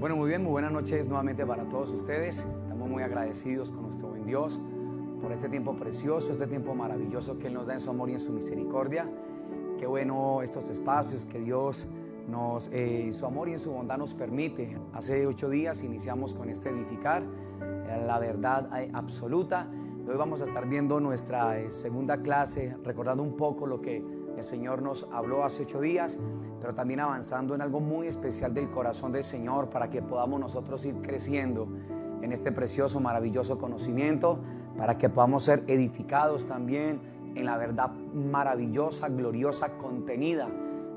Bueno, muy bien, muy buenas noches nuevamente para todos ustedes. Estamos muy agradecidos con nuestro buen Dios por este tiempo precioso, este tiempo maravilloso que Él nos da en su amor y en su misericordia. Qué bueno estos espacios que Dios nos, en su amor y en su bondad nos permite. Hace 8 días iniciamos con este edificar, la verdad absoluta. Hoy vamos a estar viendo nuestra segunda clase, recordando un poco lo que el Señor nos habló hace 8 días, pero también avanzando en algo muy especial del corazón del Señor para que podamos nosotros ir creciendo en este precioso, maravilloso conocimiento, para que podamos ser edificados también en la verdad maravillosa, gloriosa, contenida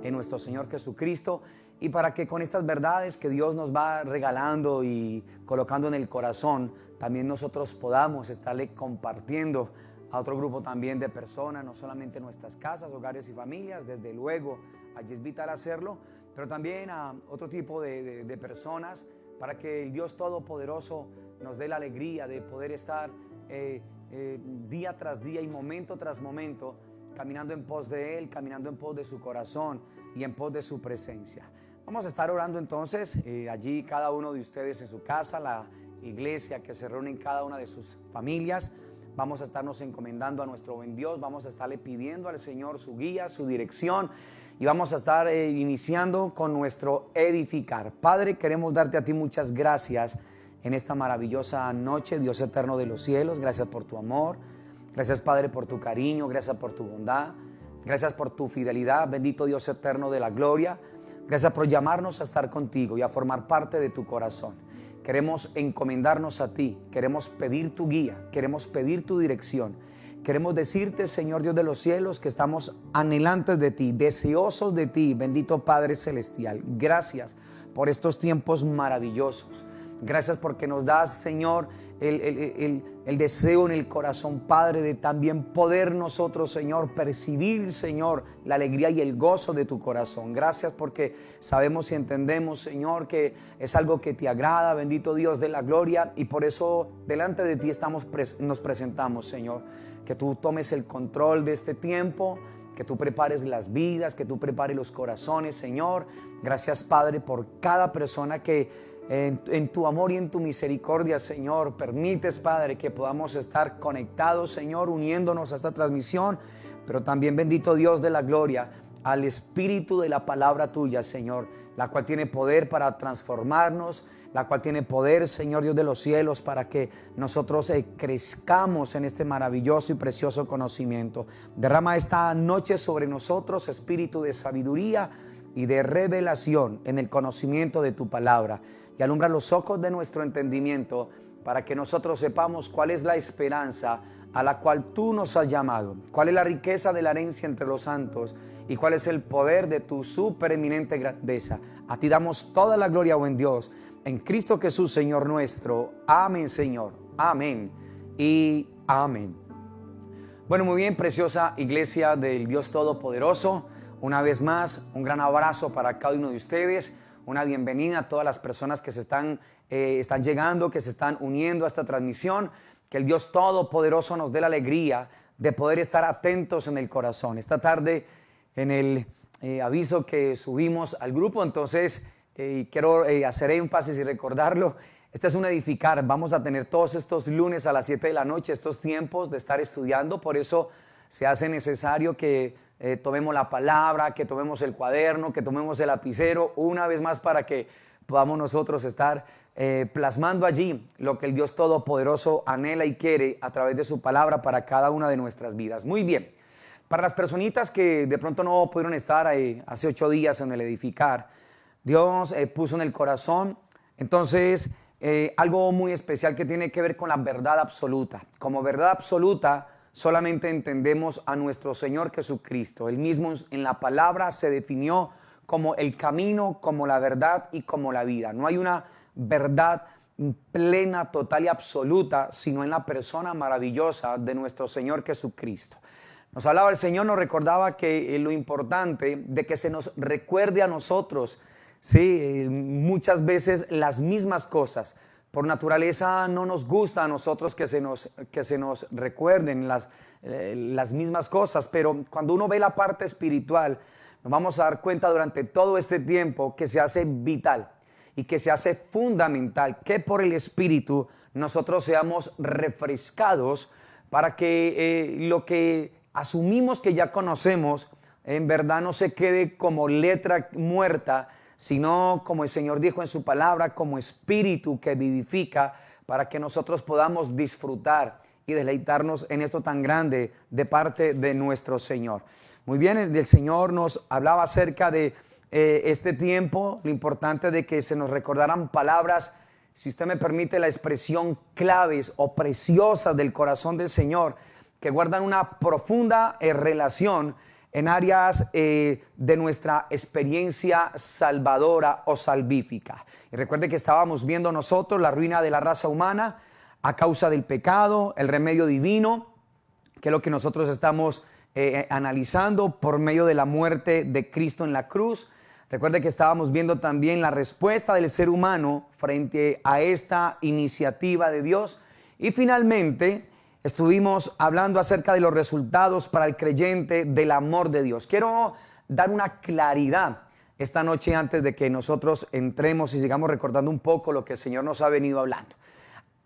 en nuestro Señor Jesucristo, y para que con estas verdades que Dios nos va regalando y colocando en el corazón, también nosotros podamos estarle compartiendo a otro grupo también de personas, no solamente en nuestras casas, hogares y familias, desde luego allí es vital hacerlo, pero también a otro tipo de personas, para que el Dios Todopoderoso nos dé la alegría de poder estar día tras día y momento tras momento caminando en pos de Él, caminando en pos de su corazón y en pos de su presencia. Vamos a estar orando entonces, allí cada uno de ustedes en su casa, la iglesia que se reúne en cada una de sus familias. Vamos a estarnos encomendando a nuestro buen Dios, vamos a estarle pidiendo al Señor su guía, su dirección, y vamos a estar iniciando con nuestro edificar. Padre, queremos darte a ti muchas gracias en esta maravillosa noche, Dios eterno de los cielos. Gracias por tu amor, gracias Padre por tu cariño, gracias por tu bondad, gracias por tu fidelidad, bendito Dios eterno de la gloria. Gracias por llamarnos a estar contigo y a formar parte de tu corazón. Queremos encomendarnos a ti, queremos pedir tu guía, queremos pedir tu dirección. Queremos decirte, Señor Dios de los cielos, que estamos anhelantes de ti, deseosos de ti, bendito Padre Celestial. Gracias por estos tiempos maravillosos. Gracias porque nos das, Señor, el deseo en el corazón, Padre, de también poder nosotros, Señor, percibir, Señor, la alegría y el gozo de tu corazón. Gracias porque sabemos y entendemos, Señor, que es algo que te agrada, bendito Dios de la gloria, y por eso delante de ti nos presentamos, Señor. Que tú tomes el control de este tiempo, que tú prepares las vidas, que tú prepares los corazones, Señor. Gracias, Padre, por cada persona que en tu amor y en tu misericordia, Señor, permites, Padre, que podamos estar conectados, Señor, uniéndonos a esta transmisión, pero también, bendito Dios de la gloria, al espíritu de la palabra tuya, Señor, la cual tiene poder para transformarnos, la cual tiene poder, Señor Dios de los cielos, para que nosotros crezcamos en este maravilloso y precioso conocimiento. Derrama esta noche sobre nosotros espíritu de sabiduría y de revelación en el conocimiento de tu palabra, y alumbra los ojos de nuestro entendimiento para que nosotros sepamos cuál es la esperanza a la cual tú nos has llamado, cuál es la riqueza de la herencia entre los santos y cuál es el poder de tu supereminente grandeza. A ti damos toda la gloria, buen Dios, en Cristo Jesús, Señor nuestro. Amén, Señor. Amén y amén. Bueno, muy bien, preciosa iglesia del Dios Todopoderoso. Una vez más, un gran abrazo para cada uno de ustedes. Una bienvenida a todas las personas que están llegando, que se están uniendo a esta transmisión. Que el Dios Todopoderoso nos dé la alegría de poder estar atentos en el corazón. Esta tarde, en el aviso que subimos al grupo, entonces quiero hacer énfasis y recordarlo. Este es un edificar. Vamos a tener todos estos lunes a las 7 de la noche, estos tiempos de estar estudiando. Por eso se hace necesario que tomemos la palabra, que tomemos el cuaderno, que tomemos el lapicero, una vez más, para que podamos nosotros estar plasmando allí lo que el Dios Todopoderoso anhela y quiere a través de su palabra para cada una de nuestras vidas. Muy bien, para las personitas que de pronto no pudieron estar hace 8 días en el edificar, Dios puso en el corazón entonces algo muy especial que tiene que ver con la verdad absoluta. Como verdad absoluta solamente entendemos a nuestro Señor Jesucristo. Él mismo en la palabra se definió como el camino, como la verdad y como la vida. No hay una verdad plena, total y absoluta, sino en la persona maravillosa de nuestro Señor Jesucristo. Nos hablaba el Señor, nos recordaba que lo importante de que se nos recuerde a nosotros, sí, muchas veces las mismas cosas. Por naturaleza no nos gusta a nosotros que se nos recuerden las mismas cosas, pero cuando uno ve la parte espiritual, nos vamos a dar cuenta durante todo este tiempo que se hace vital y que se hace fundamental que por el Espíritu nosotros seamos refrescados para que lo que asumimos que ya conocemos en verdad no se quede como letra muerta, sino como el Señor dijo en su palabra, como espíritu que vivifica, para que nosotros podamos disfrutar y deleitarnos en esto tan grande de parte de nuestro Señor. Muy bien, el Señor nos hablaba acerca de este tiempo, lo importante de que se nos recordaran palabras, si usted me permite la expresión, claves o preciosas del corazón del Señor, que guardan una profunda relación en áreas de nuestra experiencia salvadora o salvífica. Y recuerde que estábamos viendo nosotros la ruina de la raza humana a causa del pecado, el remedio divino, que es lo que nosotros estamos analizando por medio de la muerte de Cristo en la cruz. Recuerde que estábamos viendo también la respuesta del ser humano frente a esta iniciativa de Dios. Y finalmente estuvimos hablando acerca de los resultados para el creyente del amor de Dios. Quiero dar una claridad esta noche antes de que nosotros entremos y sigamos recordando un poco lo que el Señor nos ha venido hablando.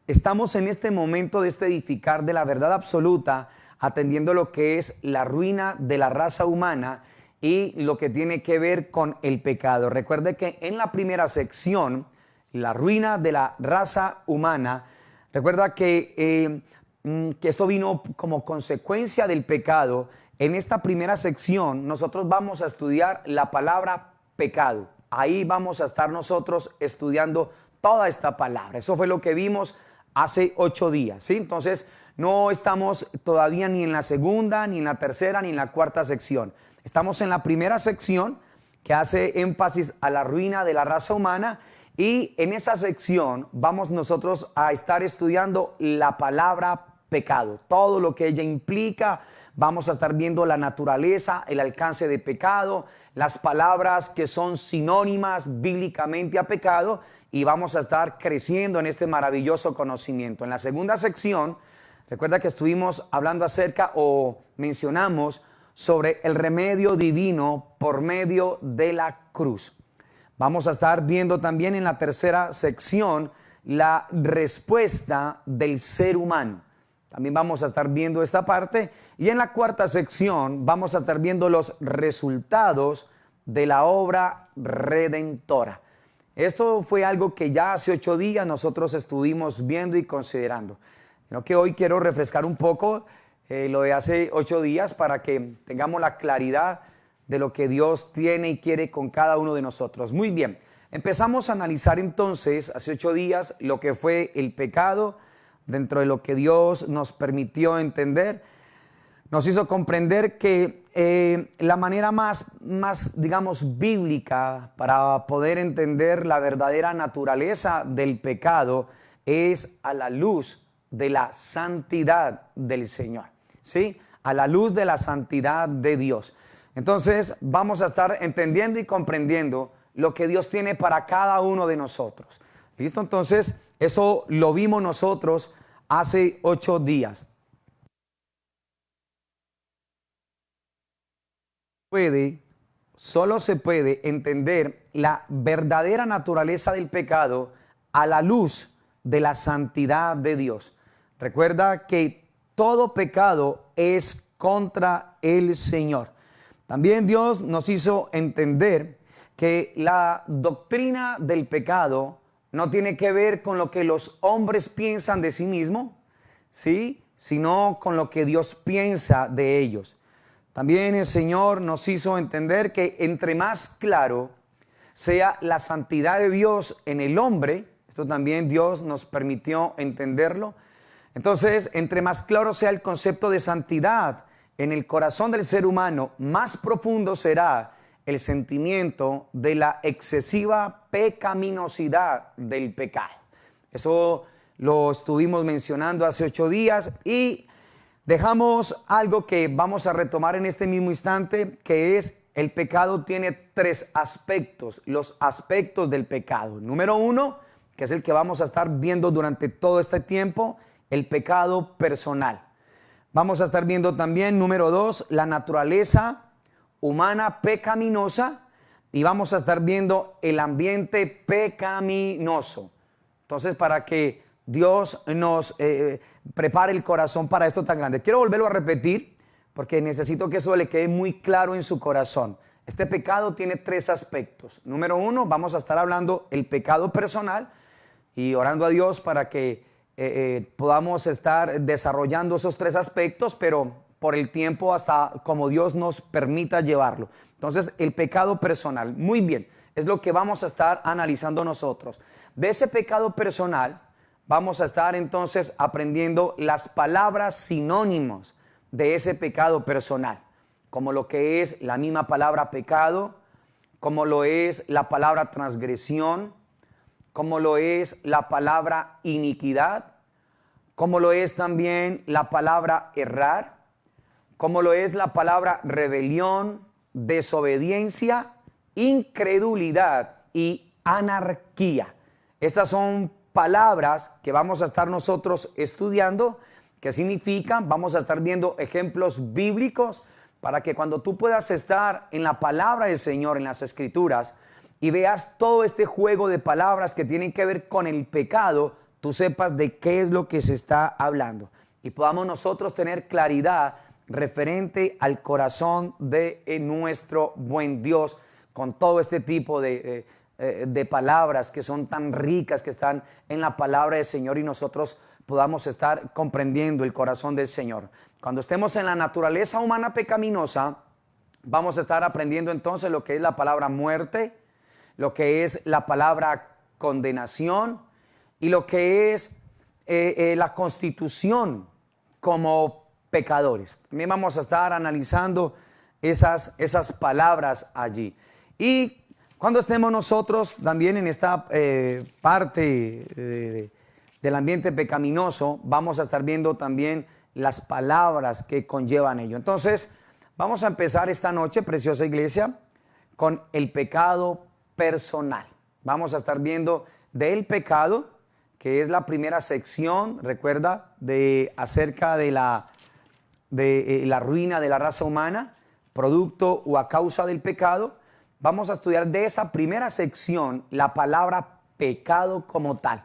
Estamos en este momento de este edificar de la verdad absoluta, atendiendo lo que es la ruina de la raza humana y lo que tiene que ver con el pecado. Recuerde que en la primera sección, la ruina de la raza humana, recuerda que esto vino como consecuencia del pecado. En esta primera sección nosotros vamos a estudiar la palabra pecado. Ahí vamos a estar nosotros estudiando toda esta palabra. Eso fue lo que vimos hace 8 días, ¿sí? Entonces no estamos todavía ni en la segunda, ni en la tercera, ni en la cuarta sección. Estamos en la primera sección que hace énfasis a la ruina de la raza humana, y en esa sección vamos nosotros a estar estudiando la palabra pecado, todo lo que ella implica. Vamos a estar viendo la naturaleza, el alcance de pecado, las palabras que son sinónimas bíblicamente a pecado, y vamos a estar creciendo en este maravilloso conocimiento. En la segunda sección, recuerda que estuvimos hablando acerca o mencionamos sobre el remedio divino por medio de la cruz. Vamos a estar viendo también en la tercera sección la respuesta del ser humano. También vamos a estar viendo esta parte. Y en la cuarta sección vamos a estar viendo los resultados de la obra redentora. Esto fue algo que ya hace 8 días nosotros estuvimos viendo y considerando. Creo que hoy quiero refrescar un poco lo de hace 8 días para que tengamos la claridad de lo que Dios tiene y quiere con cada uno de nosotros. Muy bien, empezamos a analizar entonces hace 8 días lo que fue el pecado. Dentro de lo que Dios nos permitió entender, nos hizo comprender que la manera más, digamos, bíblica para poder entender la verdadera naturaleza del pecado es a la luz de la santidad del Señor, ¿sí? A la luz de la santidad de Dios. Entonces vamos a estar entendiendo y comprendiendo lo que Dios tiene para cada uno de nosotros. ¿Listo? Entonces eso lo vimos nosotros hace 8 días. Solo se puede entender la verdadera naturaleza del pecado a la luz de la santidad de Dios. Recuerda que todo pecado es contra el Señor. También Dios nos hizo entender que la doctrina del pecado no tiene que ver con lo que los hombres piensan de sí mismos, ¿sí? Sino con lo que Dios piensa de ellos. También el Señor nos hizo entender que entre más claro sea la santidad de Dios en el hombre, esto también Dios nos permitió entenderlo. Entonces, entre más claro sea el concepto de santidad en el corazón del ser humano, más profundo será el sentimiento de la excesiva pecaminosidad del pecado. Eso lo estuvimos mencionando hace 8 días y dejamos algo que vamos a retomar en este mismo instante, que es el pecado tiene 3 aspectos, los aspectos del pecado. Número 1, que es el que vamos a estar viendo durante todo este tiempo, el pecado personal. Vamos a estar viendo también, número 2, la naturaleza humana pecaminosa, y vamos a estar viendo el ambiente pecaminoso. Entonces, para que Dios nos prepare el corazón para esto tan grande. Quiero volverlo a repetir porque necesito que eso le quede muy claro en su corazón. Este pecado tiene 3 aspectos. Número 1, vamos a estar hablando el pecado personal y orando a Dios para que podamos estar desarrollando esos 3 aspectos, pero por el tiempo hasta como Dios nos permita llevarlo. Entonces, el pecado personal, muy bien, es lo que vamos a estar analizando nosotros. De ese pecado personal vamos a estar entonces aprendiendo las palabras sinónimos de ese pecado personal, como lo que es la misma palabra pecado, como lo es la palabra transgresión, como lo es la palabra iniquidad, como lo es también la palabra errar, como lo es la palabra rebelión, desobediencia, incredulidad y anarquía. Esas son palabras que vamos a estar nosotros estudiando, que significan, vamos a estar viendo ejemplos bíblicos para que cuando tú puedas estar en la palabra del Señor, en las Escrituras, y veas todo este juego de palabras que tienen que ver con el pecado, tú sepas de qué es lo que se está hablando y podamos nosotros tener claridad referente al corazón de nuestro buen Dios con todo este tipo de palabras que son tan ricas, que están en la palabra del Señor y nosotros podamos estar comprendiendo el corazón del Señor. Cuando estemos en la naturaleza humana pecaminosa, vamos a estar aprendiendo entonces lo que es la palabra muerte, lo que es la palabra condenación y lo que es la constitución como pecadores. También vamos a estar analizando esas palabras allí. Y cuando estemos nosotros también en esta parte del ambiente pecaminoso, vamos a estar viendo también las palabras que conllevan ello. Entonces, vamos a empezar esta noche, preciosa iglesia, con el pecado personal. Vamos a estar viendo del pecado, que es la primera sección, recuerda, acerca de la ruina de la raza humana, producto o a causa del pecado. Vamos a estudiar de esa primera sección la palabra pecado como tal.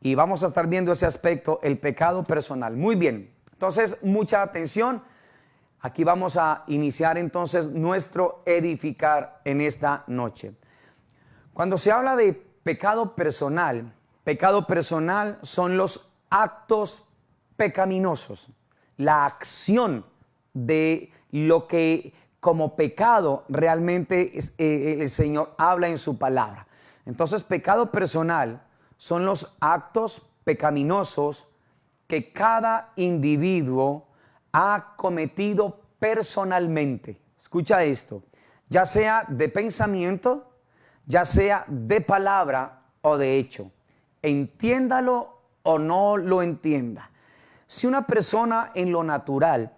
Y vamos a estar viendo ese aspecto, el pecado personal. Muy bien, entonces mucha atención. Aquí vamos a iniciar entonces nuestro edificar en esta noche. Cuando se habla de pecado personal son los actos pecaminosos, la acción de lo que como pecado realmente el Señor habla en su palabra. Entonces, pecado personal son los actos pecaminosos que cada individuo ha cometido personalmente. Escucha esto, ya sea de pensamiento, ya sea de palabra o de hecho. Entiéndalo o no lo entienda. Si una persona en lo natural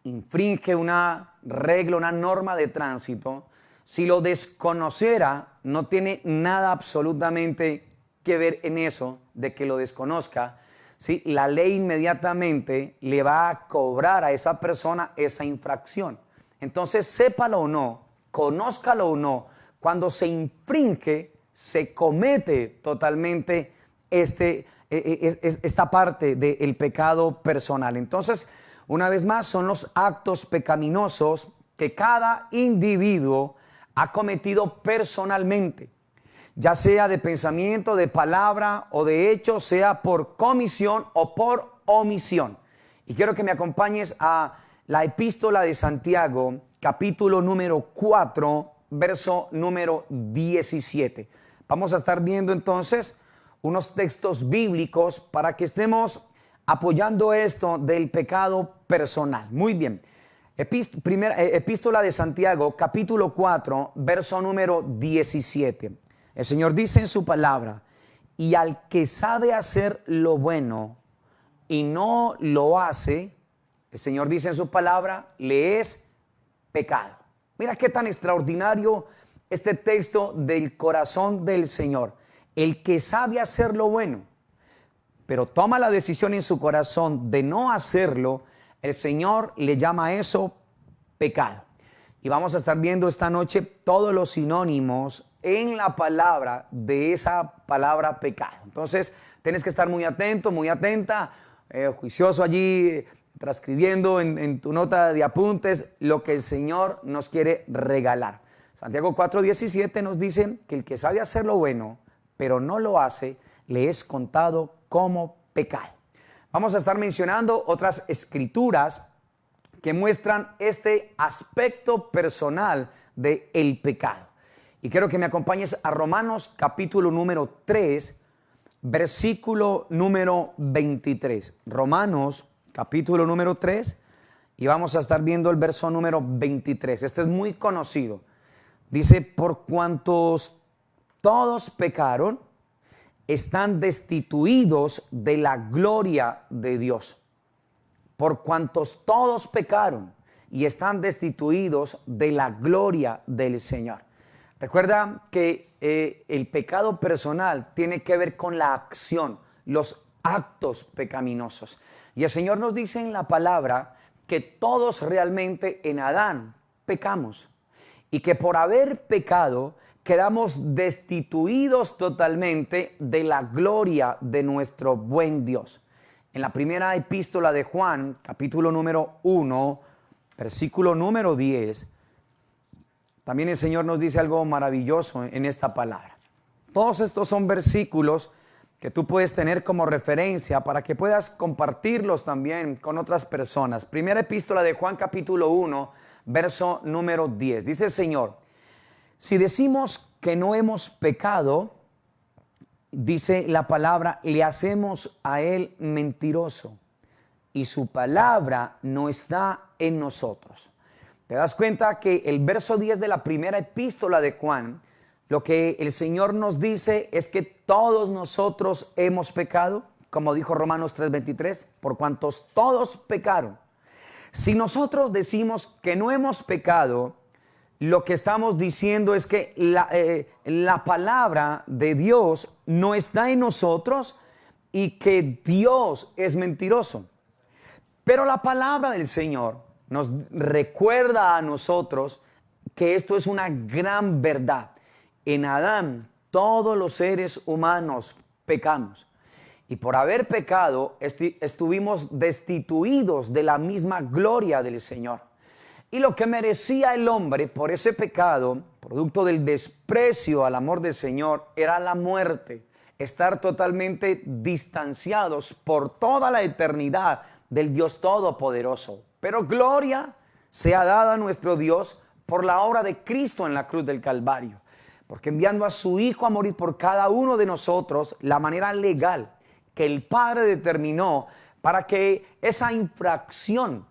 infringe una regla, una norma de tránsito, si lo desconociera, no tiene nada absolutamente que ver en eso de que lo desconozca, ¿sí? La ley inmediatamente le va a cobrar a esa persona esa infracción. Entonces, sépalo o no, conózcalo o no, cuando se infringe, se comete totalmente esta parte del pecado personal. Entonces, una vez más, son los actos pecaminosos que cada individuo ha cometido personalmente, ya sea de pensamiento, de palabra o de hecho, sea por comisión o por omisión. Y quiero que me acompañes a la epístola de Santiago, capítulo número 4, verso número 17. Vamos a estar viendo entonces unos textos bíblicos para que estemos apoyando esto del pecado personal. Muy bien. Epístola de Santiago, capítulo 4, verso número 17. El Señor dice en su palabra: y al que sabe hacer lo bueno y no lo hace, el Señor dice en su palabra, le es pecado. Mira qué tan extraordinario este texto del corazón del Señor. El que sabe hacer lo bueno, pero toma la decisión en su corazón de no hacerlo, el Señor le llama a eso pecado. Y vamos a estar viendo esta noche todos los sinónimos en la palabra de esa palabra pecado. Entonces, tienes que estar muy atento, muy atenta, juicioso allí, transcribiendo en tu nota de apuntes lo que el Señor nos quiere regalar. Santiago 4:17 nos dice que el que sabe hacer lo bueno, pero no lo hace, le es contado como pecado. Vamos a estar mencionando otras escrituras que muestran este aspecto personal del pecado. Y quiero que me acompañes a Romanos capítulo número 3, versículo número 23. Romanos capítulo número 3, y vamos a estar viendo el verso número 23. Este es muy conocido. Dice, por cuantos todos pecaron, están destituidos de la gloria de Dios. Por cuantos todos pecaron y están destituidos de la gloria del Señor. Recuerda que el pecado personal tiene que ver con la acción, los actos pecaminosos. Y el Señor nos dice en la palabra que todos realmente en Adán pecamos y que por haber pecado quedamos destituidos totalmente de la gloria de nuestro buen Dios. En la primera epístola de Juan, capítulo número 1, versículo número 10, también el Señor nos dice algo maravilloso en esta palabra. Todos estos son versículos que tú puedes tener como referencia para que puedas compartirlos también con otras personas. Primera epístola de Juan, capítulo 1, verso número 10. Dice el Señor, si decimos que no hemos pecado, dice la palabra, le hacemos a él mentiroso y su palabra no está en nosotros. ¿Te das cuenta que el verso 10 de la primera epístola de Juan, lo que el Señor nos dice es que todos nosotros hemos pecado? Como dijo Romanos 3:23, por cuantos todos pecaron. Si nosotros decimos que no hemos pecado, lo que estamos diciendo es que la palabra de Dios no está en nosotros y que Dios es mentiroso. Pero la palabra del Señor nos recuerda a nosotros que esto es una gran verdad. En Adán todos los seres humanos pecamos. Y por haber pecado estuvimos destituidos de la misma gloria del Señor. Y lo que merecía el hombre por ese pecado, producto del desprecio al amor del Señor, era la muerte. Estar totalmente distanciados por toda la eternidad del Dios Todopoderoso. Pero gloria sea dada a nuestro Dios por la obra de Cristo en la cruz del Calvario. Porque enviando a su Hijo a morir por cada uno de nosotros, la manera legal que el Padre determinó para que esa infracción,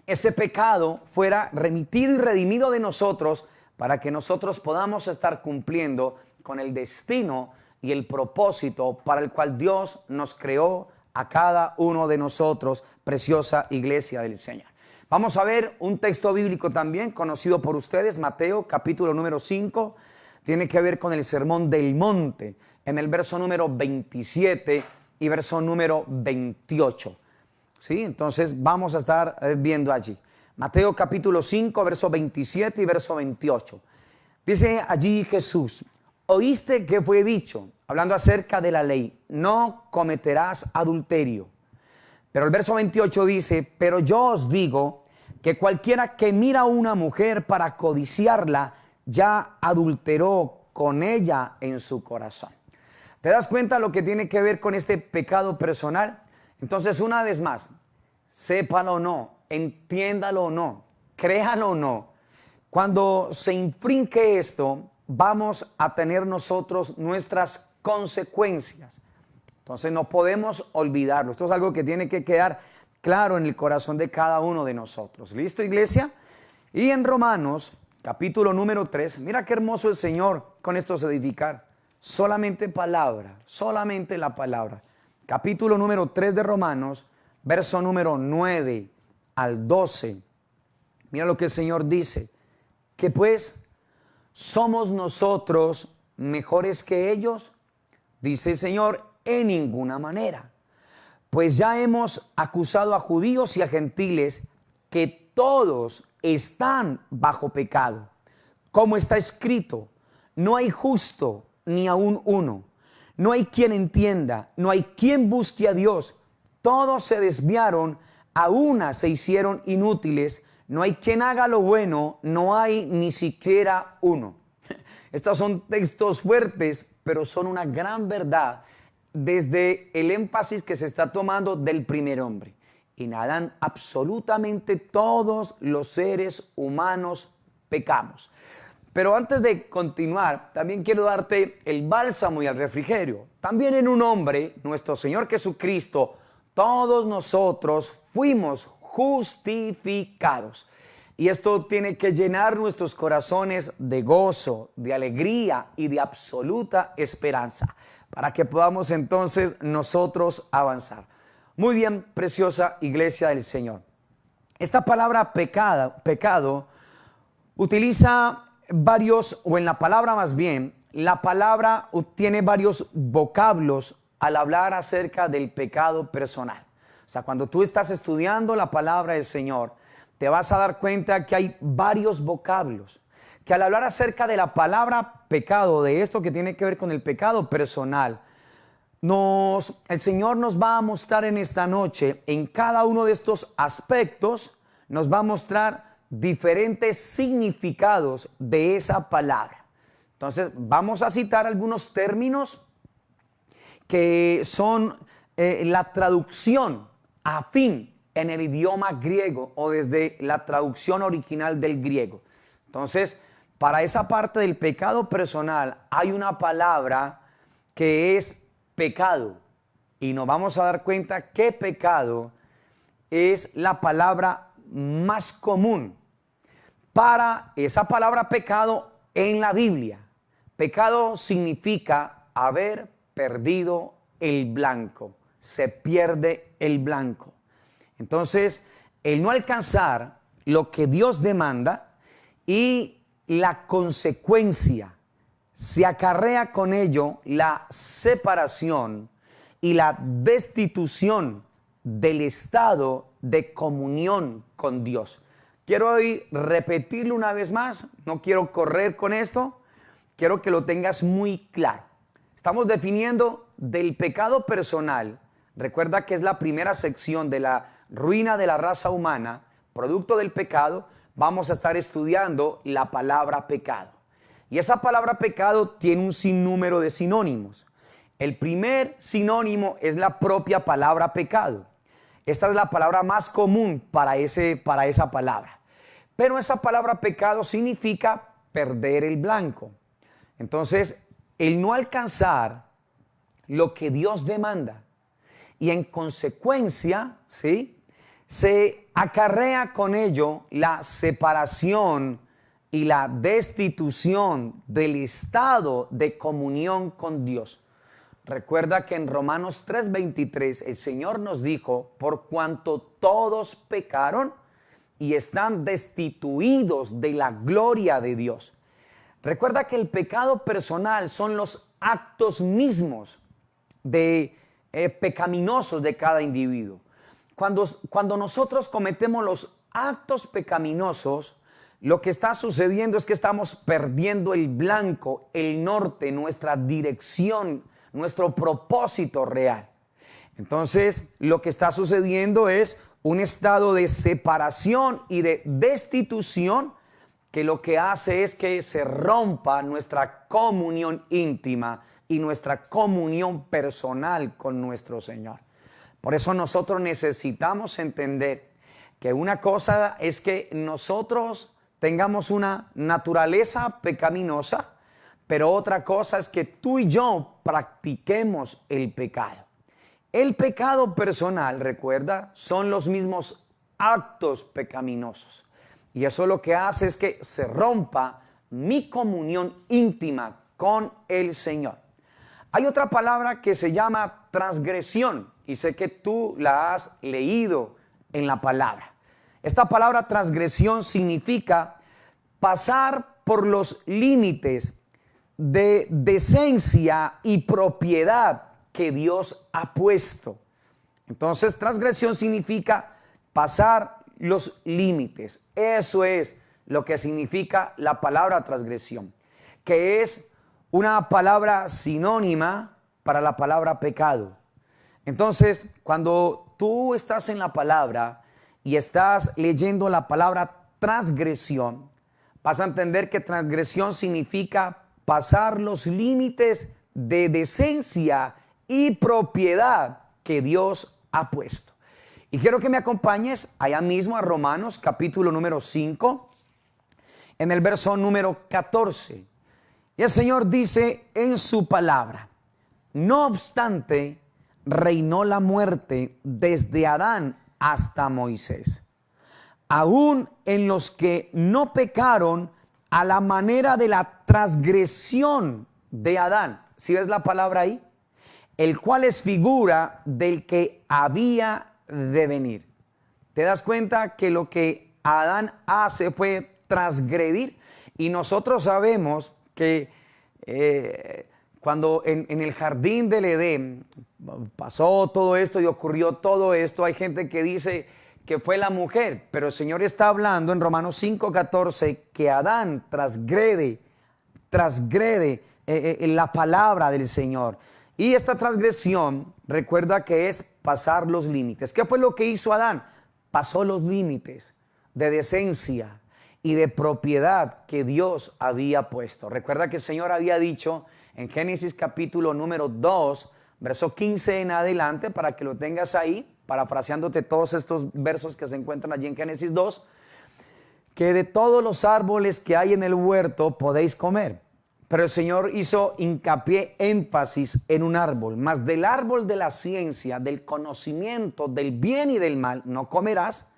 ese pecado fuera remitido y redimido de nosotros, para que nosotros podamos estar cumpliendo con el destino y el propósito para el cual Dios nos creó a cada uno de nosotros, preciosa iglesia del Señor. Vamos a ver un texto bíblico también conocido por ustedes, Mateo capítulo número 5, tiene que ver con el Sermón del Monte, en el verso número 27 y verso número 28. ¿Sí? Entonces vamos a estar viendo allí. Mateo capítulo 5, verso 27 y verso 28. Dice allí Jesús, oíste que fue dicho, hablando acerca de la ley, no cometerás adulterio. Pero el verso 28 dice, pero yo os digo que cualquiera que mira a una mujer para codiciarla, ya adulteró con ella en su corazón. ¿Te das cuenta lo que tiene que ver con este pecado personal? Entonces, una vez más, sépalo o no, entiéndalo o no, créalo o no, cuando se infringe esto, vamos a tener nosotros nuestras consecuencias. Entonces no podemos olvidarlo. Esto es algo que tiene que quedar claro en el corazón de cada uno de nosotros. ¿Listo, iglesia? Y en Romanos, capítulo número 3, mira qué hermoso el Señor con esto se edificar. Solamente palabra, solamente la palabra. Capítulo número 3 de Romanos, verso número 9 al 12. Mira lo que el Señor dice. Que pues, ¿somos nosotros mejores que ellos? Dice el Señor, en ninguna manera. Pues ya hemos acusado a judíos y a gentiles que todos están bajo pecado. Como está escrito, no hay justo ni aun uno. No hay quien entienda, no hay quien busque a Dios. Todos se desviaron, a una se hicieron inútiles. No hay quien haga lo bueno, no hay ni siquiera uno. Estos son textos fuertes, pero son una gran verdad desde el énfasis que se está tomando del primer hombre. Y nada, absolutamente todos los seres humanos pecamos. Pero antes de continuar, también quiero darte el bálsamo y el refrigerio. También en un hombre, nuestro Señor Jesucristo, todos nosotros fuimos justificados. Y esto tiene que llenar nuestros corazones de gozo, de alegría y de absoluta esperanza, para que podamos entonces nosotros avanzar. Muy bien, preciosa iglesia del Señor. Esta palabra pecado utiliza varios, o en la palabra más bien, la palabra tiene varios vocablos al hablar acerca del pecado personal. O sea, cuando tú estás estudiando la palabra del Señor, te vas a dar cuenta que hay varios vocablos, que al hablar acerca de la palabra pecado, de esto que tiene que ver con el pecado personal, el Señor nos va a mostrar en esta noche, en cada uno de estos aspectos, nos va a mostrar diferentes significados de esa palabra. Entonces vamos a citar algunos términos que son la traducción afín en el idioma griego o desde la traducción original del griego. Entonces, para esa parte del pecado personal hay una palabra que es pecado, y nos vamos a dar cuenta que pecado es la palabra más común para esa palabra pecado en la Biblia. Pecado significa haber perdido el blanco, se pierde el blanco. Entonces, el no alcanzar lo que Dios demanda y la consecuencia, se acarrea con ello la separación y la destitución del estado de comunión con Dios. Quiero hoy repetirlo una vez más, no quiero correr con esto, quiero que lo tengas muy claro. Estamos definiendo del pecado personal. Recuerda que es la primera sección de la ruina de la raza humana, producto del pecado. Vamos a estar estudiando la palabra pecado. Y esa palabra pecado tiene un sinnúmero de sinónimos. El primer sinónimo es la propia palabra pecado. Esta es la palabra más común para esa palabra. Pero esa palabra pecado significa perder el blanco. Entonces, el no alcanzar lo que Dios demanda y en consecuencia, ¿sí?, se acarrea con ello la separación y la destitución del estado de comunión con Dios. Recuerda que en Romanos 3:23 el Señor nos dijo: por cuanto todos pecaron y están destituidos de la gloria de Dios. Recuerda que el pecado personal son los actos mismos pecaminosos de cada individuo. Cuando nosotros cometemos los actos pecaminosos, lo que está sucediendo es que estamos perdiendo el blanco, el norte, nuestra dirección, nuestro propósito real. Entonces, lo que está sucediendo es un estado de separación y de destitución que lo que hace es que se rompa nuestra comunión íntima y nuestra comunión personal con nuestro Señor. Por eso nosotros necesitamos entender que una cosa es que nosotros tengamos una naturaleza pecaminosa, pero otra cosa es que tú y yo practiquemos el pecado. El pecado personal, recuerda, son los mismos actos pecaminosos. Y eso lo que hace es que se rompa mi comunión íntima con el Señor. Hay otra palabra que se llama transgresión, y sé que tú la has leído en la palabra. Esta palabra transgresión significa pasar por los límites de decencia y propiedad que Dios ha puesto. Entonces, transgresión significa pasar los límites. Eso es lo que significa la palabra transgresión, que es una palabra sinónima para la palabra pecado. Entonces, cuando tú estás en la palabra y estás leyendo la palabra transgresión, vas a entender que transgresión significa pasar los límites de decencia y propiedad que Dios ha puesto. Y quiero que me acompañes allá mismo a Romanos capítulo número 5, en el verso número 14. Y el Señor dice en su palabra: no obstante, reinó la muerte desde Adán hasta Moisés, aún en los que no pecaron a la manera de la transgresión de Adán. ¿Sí ves la palabra ahí? El cual es figura del que había de venir. ¿Te das cuenta que lo que Adán hace fue transgredir? Y nosotros sabemos que cuando en el jardín del Edén pasó todo esto y ocurrió todo esto, hay gente que dice que fue la mujer, pero el Señor está hablando en Romanos 5:14 que Adán transgrede la palabra del Señor. Y esta transgresión, recuerda que es pasar los límites. ¿Qué fue lo que hizo Adán? Pasó los límites de decencia y de propiedad que Dios había puesto. Recuerda que el Señor había dicho en Génesis capítulo número 2, verso 15 en adelante, para que lo tengas ahí, parafraseándote todos estos versos que se encuentran allí en Génesis 2, que de todos los árboles que hay en el huerto podéis comer. Pero el Señor hizo hincapié, énfasis en un árbol, mas del árbol de la ciencia, del conocimiento del bien y del mal, no comerás,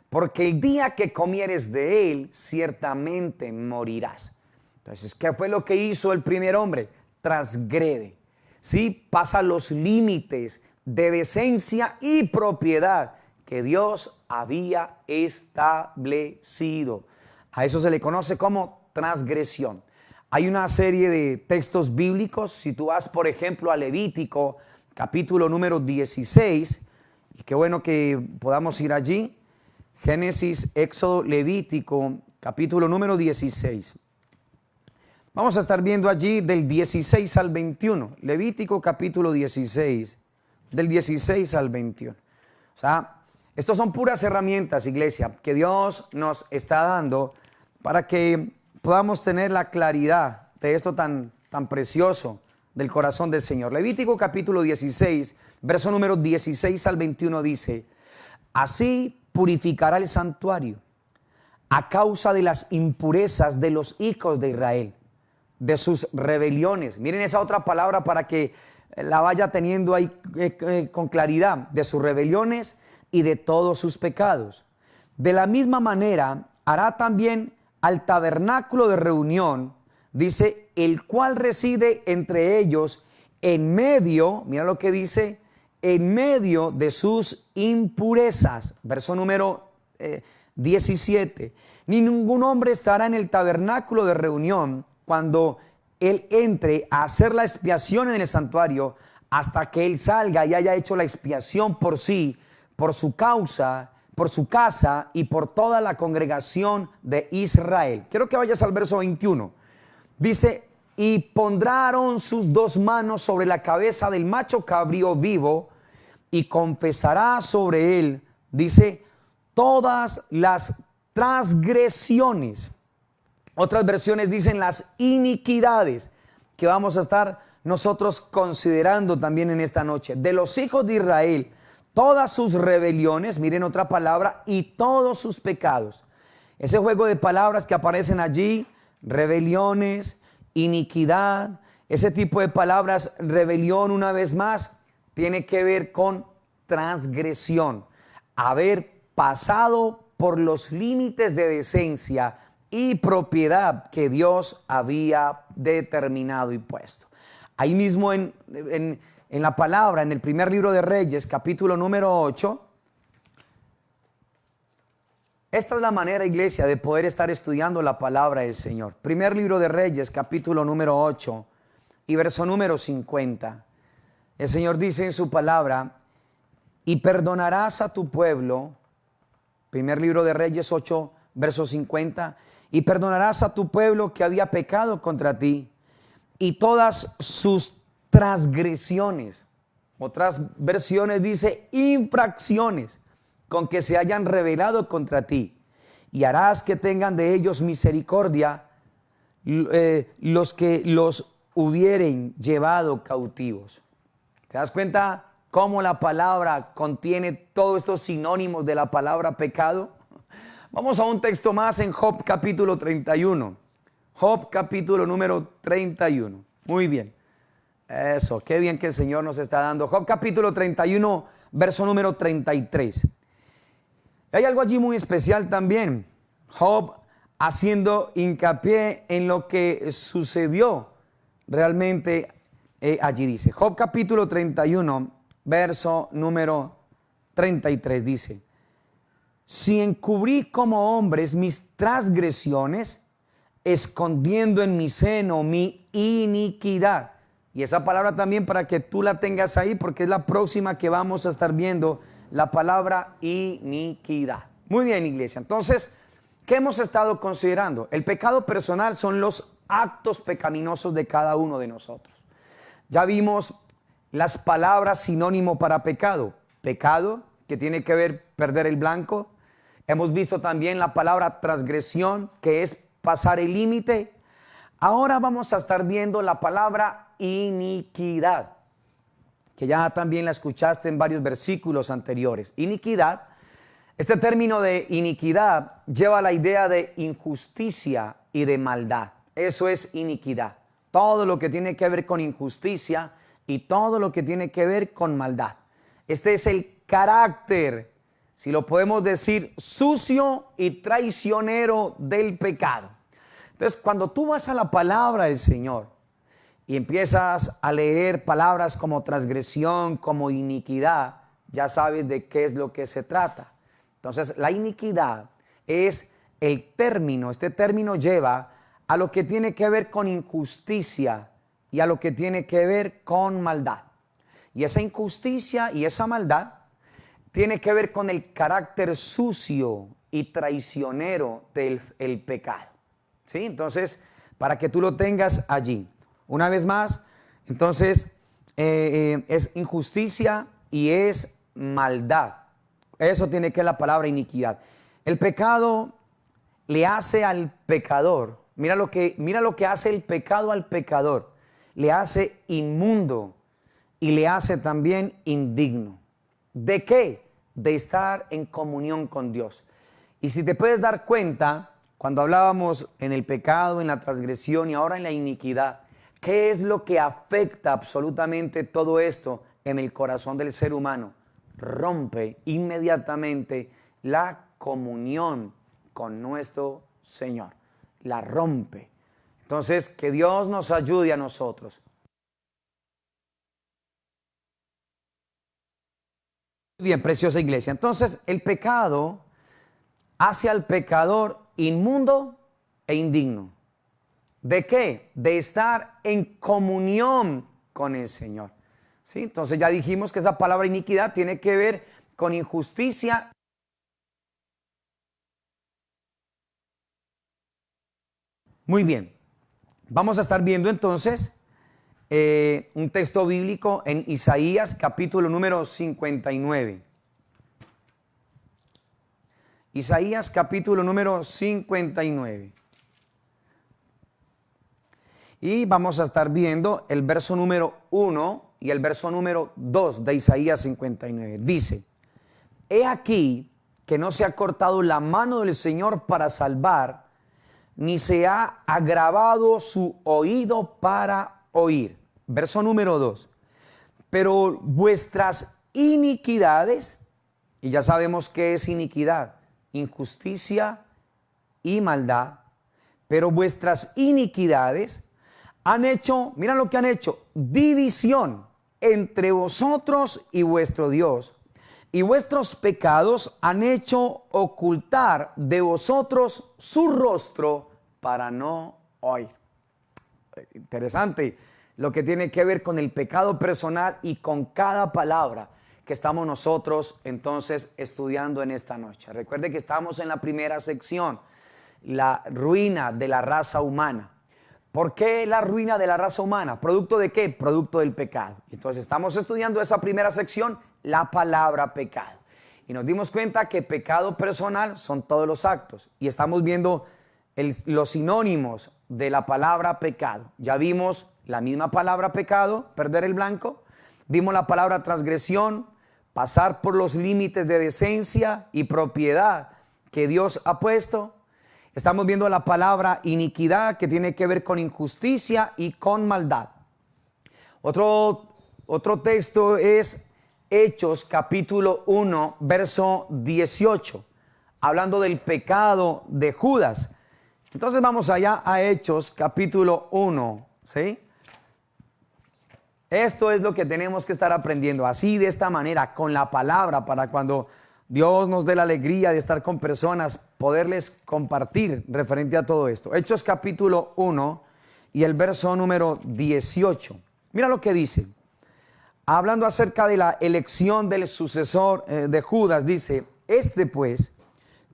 porque el día que comieres de él, ciertamente morirás. Entonces, ¿qué fue lo que hizo el primer hombre? Transgrede, ¿sí? Pasa los límites de decencia y propiedad que Dios había establecido. A eso se le conoce como transgresión. Hay una serie de textos bíblicos. Si tú vas, por ejemplo, a Levítico, capítulo número 16, y qué bueno que podamos ir allí. Génesis, Éxodo, Levítico, capítulo número 16. Vamos a estar viendo allí del 16 al 21. Levítico, capítulo 16, del 16 al 21. O sea, estos son puras herramientas, iglesia, que Dios nos está dando para que podamos tener la claridad de esto tan precioso del corazón del Señor. Levítico capítulo 16, verso número 16 al 21 dice: así purificará el santuario a causa de las impurezas de los hijos de Israel, de sus rebeliones. Miren esa otra palabra para que la vaya teniendo ahí con claridad: de sus rebeliones y de todos sus pecados. De la misma manera hará también al tabernáculo de reunión, dice, el cual reside entre ellos en medio, mira lo que dice, en medio de sus impurezas. Verso número 17. Ni ningún hombre estará en el tabernáculo de reunión cuando él entre a hacer la expiación en el santuario, hasta que él salga y haya hecho la expiación por sí, por su causa, por su casa y por toda la congregación de Israel. Quiero que vayas al verso 21. Dice: y pondrán sus dos manos sobre la cabeza del macho cabrío vivo y confesará sobre él, dice, todas las transgresiones. Otras versiones dicen las iniquidades, que vamos a estar nosotros considerando también en esta noche. De los hijos de Israel, todas sus rebeliones, miren otra palabra, y todos sus pecados. Ese juego de palabras que aparecen allí, rebeliones, iniquidad, ese tipo de palabras, rebelión una vez más, tiene que ver con transgresión. Haber pasado por los límites de decencia y propiedad que Dios había determinado y puesto. Ahí mismo en la palabra, en el primer libro de Reyes, capítulo número 8. Esta es la manera, iglesia, de poder estar estudiando la palabra del Señor. Primer libro de Reyes, capítulo número 8 y verso número 50. El Señor dice en su palabra: y perdonarás a tu pueblo, Primer libro de Reyes 8, verso 50. Y perdonarás a tu pueblo que había pecado contra ti y todas sus transgresiones. Otras versiones dice infracciones con que se hayan rebelado contra ti. Y harás que tengan de ellos misericordia los que los hubieren llevado cautivos. ¿Te das cuenta cómo la palabra contiene todos estos sinónimos de la palabra pecado? Vamos a un texto más en Job capítulo 31. Job capítulo número 31. Muy bien. Eso, qué bien que el Señor nos está dando. Job capítulo 31, verso número 33. Hay algo allí muy especial también. Job haciendo hincapié en lo que sucedió realmente allí dice. Job capítulo 31, verso número 33 dice: si encubrí como hombres mis transgresiones, escondiendo en mi seno mi iniquidad. Y esa palabra también para que tú la tengas ahí, porque es la próxima que vamos a estar viendo, la palabra iniquidad. Muy bien, iglesia. Entonces, ¿qué hemos estado considerando? El pecado personal son los actos pecaminosos de cada uno de nosotros. Ya vimos las palabras sinónimo para pecado. Pecado, que tiene que ver perder el blanco. Hemos visto también la palabra transgresión, que es pasar el límite. Ahora vamos a estar viendo la palabra iniquidad, que ya también la escuchaste en varios versículos anteriores. Iniquidad, este término de iniquidad lleva la idea de injusticia y de maldad. Eso es iniquidad. Todo lo que tiene que ver con injusticia y todo lo que tiene que ver con maldad. Este es el carácter, si lo podemos decir, sucio y traicionero del pecado. Entonces, cuando tú vas a la palabra del Señor y empiezas a leer palabras como transgresión, como iniquidad, ya sabes de qué es lo que se trata. Entonces, la iniquidad es el término, este término lleva a lo que tiene que ver con injusticia y a lo que tiene que ver con maldad. Y esa injusticia y esa maldad tiene que ver con el carácter sucio y traicionero del pecado. ¿Sí? Entonces, para que tú lo tengas allí. Una vez más, entonces, es injusticia y es maldad. Eso tiene que ver la palabra iniquidad. El pecado le hace al pecador, mira lo que hace el pecado al pecador. Le hace inmundo y le hace también indigno. ¿De qué? De estar en comunión con Dios. Y si te puedes dar cuenta, cuando hablábamos en el pecado, en la transgresión y ahora en la iniquidad, ¿qué es lo que afecta absolutamente todo esto en el corazón del ser humano? Rompe inmediatamente la comunión con nuestro Señor. La rompe. Entonces, que Dios nos ayude a nosotros. Bien, preciosa iglesia. Entonces, el pecado hace al pecador inmundo e indigno. ¿De qué? De estar en comunión con el Señor. ¿Sí? Entonces ya dijimos que esa palabra iniquidad tiene que ver con injusticia. Muy bien. Vamos a estar viendo entonces un texto bíblico en Isaías capítulo número 59. Isaías capítulo número 59. Y vamos a estar viendo el verso número 1 y el verso número 2 de Isaías 59. Dice: he aquí que no se ha cortado la mano del Señor para salvar, ni se ha agravado su oído para oír. Verso número 2. Pero vuestras iniquidades, y ya sabemos qué es iniquidad, injusticia y maldad, pero vuestras iniquidades han hecho, mira lo que han hecho, división entre vosotros y vuestro Dios, y vuestros pecados han hecho ocultar de vosotros su rostro para no oír. Interesante lo que tiene que ver con el pecado personal y con cada palabra que estamos nosotros entonces estudiando en esta noche. Recuerde que estamos en la primera sección, la ruina de la raza humana. ¿Por qué la ruina de la raza humana? ¿Producto de qué? Producto del pecado. Entonces estamos estudiando esa primera sección, la palabra pecado. Y nos dimos cuenta que pecado personal son todos los actos. Y estamos viendo los sinónimos de la palabra pecado. Ya vimos la misma palabra pecado, perder el blanco. Vimos la palabra transgresión, pasar por los límites de decencia y propiedad que Dios ha puesto. Estamos viendo la palabra iniquidad, que tiene que ver con injusticia y con maldad. Otro texto es Hechos capítulo 1, verso 18, hablando del pecado de Judas. Entonces vamos allá a Hechos capítulo 1, ¿sí? Esto es lo que tenemos que estar aprendiendo, así de esta manera, con la palabra, para cuando Dios nos dé la alegría de estar con personas, poderles compartir referente a todo esto. Hechos capítulo 1 y el verso número 18. Mira lo que dice. Hablando acerca de la elección del sucesor de Judas, dice, este pues,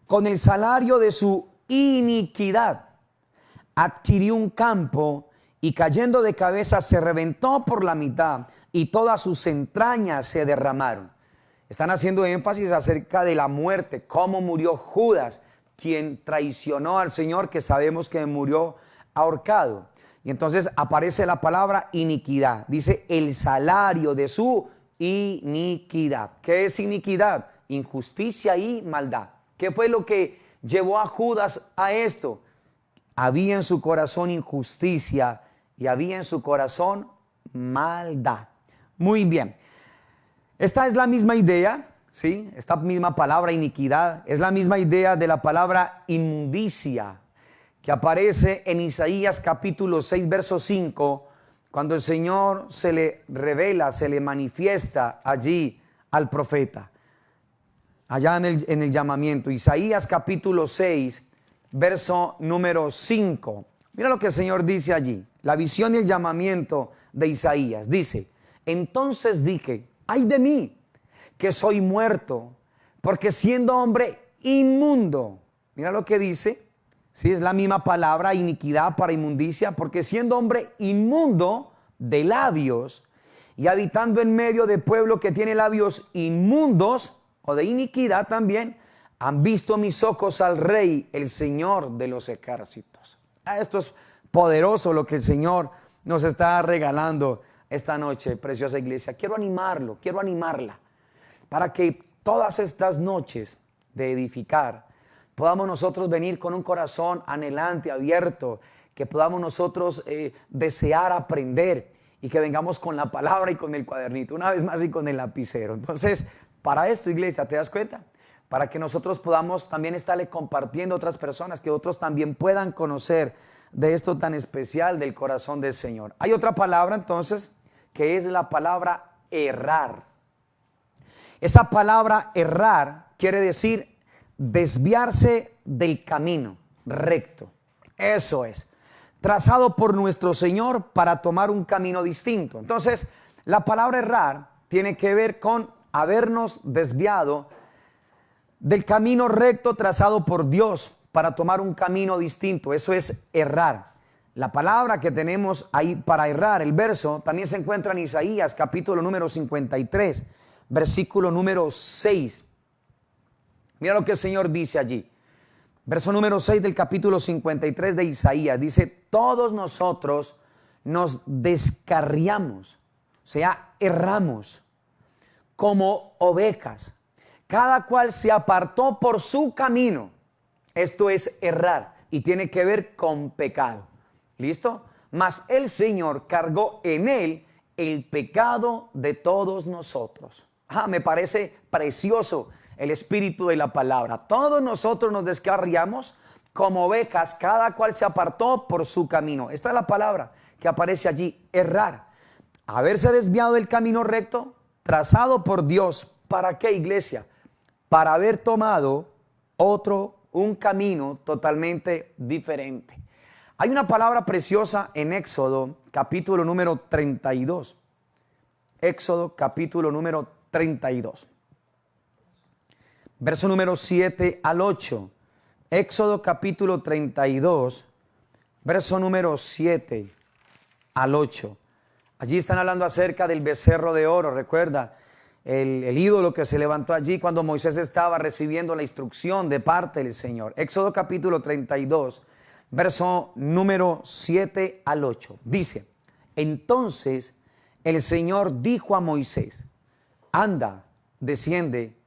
con el salario de su iniquidad, adquirió un campo y cayendo de cabeza se reventó por la mitad y todas sus entrañas se derramaron. Están haciendo énfasis acerca de la muerte, cómo murió Judas, quien traicionó al Señor, que sabemos que murió ahorcado. Y entonces aparece la palabra iniquidad. Dice el salario de su iniquidad. ¿Qué es iniquidad? Injusticia y maldad. ¿Qué fue lo que llevó a Judas a esto? Había en su corazón injusticia y había en su corazón maldad. Muy bien. Esta es la misma idea, ¿sí? Esta misma palabra iniquidad es la misma idea de la palabra inmundicia, que aparece en Isaías capítulo 6, verso 5, cuando el Señor se le revela, se le manifiesta allí al profeta, allá en el llamamiento. Isaías capítulo 6, verso número 5. Mira lo que el Señor dice allí, la visión y el llamamiento de Isaías. Dice, entonces dije, ay de mí, que soy muerto, porque siendo hombre inmundo, mira lo que dice. Sí, es la misma palabra, iniquidad para inmundicia, porque siendo hombre inmundo de labios y habitando en medio de pueblo que tiene labios inmundos o de iniquidad también, han visto mis ojos al Rey, el Señor de los ejércitos. Esto es poderoso lo que el Señor nos está regalando esta noche, preciosa iglesia. Quiero animarlo, quiero animarla, para que todas estas noches de edificar, podamos nosotros venir con un corazón anhelante, abierto, que podamos nosotros desear aprender y que vengamos con la palabra y con el cuadernito, una vez más y con el lapicero. Entonces, para esto, iglesia, ¿te das cuenta? Para que nosotros podamos también estarle compartiendo a otras personas, que otros también puedan conocer de esto tan especial del corazón del Señor. Hay otra palabra entonces, que es la palabra errar. Esa palabra errar quiere decir desviarse del camino recto. Eso es, trazado por nuestro Señor para tomar un camino distinto. Entonces, la palabra errar tiene que ver con habernos desviado del camino recto trazado por Dios para tomar un camino distinto. Eso es errar. La palabra que tenemos ahí para errar, el verso, también se encuentra en Isaías capítulo número 53, versículo número 6. Mira lo que el Señor dice allí. Verso número 6 del capítulo 53 de Isaías. Dice, todos nosotros nos descarriamos, o sea, erramos como ovejas. Cada cual se apartó por su camino. Esto es errar y tiene que ver con pecado. ¿Listo? Mas el Señor cargó en él el pecado de todos nosotros. Me parece precioso el espíritu de la palabra. Todos nosotros nos descarriamos como ovejas, cada cual se apartó por su camino. Esta es la palabra que aparece allí, errar. Haberse desviado del camino recto, trazado por Dios. ¿Para qué, iglesia? Para haber tomado un camino totalmente diferente. Hay una palabra preciosa en Éxodo, capítulo número 32. Éxodo, capítulo número 32. Verso número 7 al 8. Éxodo capítulo 32, verso número 7 al 8. Allí están hablando acerca del becerro de oro, recuerda, el ídolo que se levantó allí cuando Moisés estaba recibiendo la instrucción de parte del Señor. Éxodo capítulo 32, verso número 7 al 8. Dice, entonces el Señor dijo a Moisés, anda, desciende,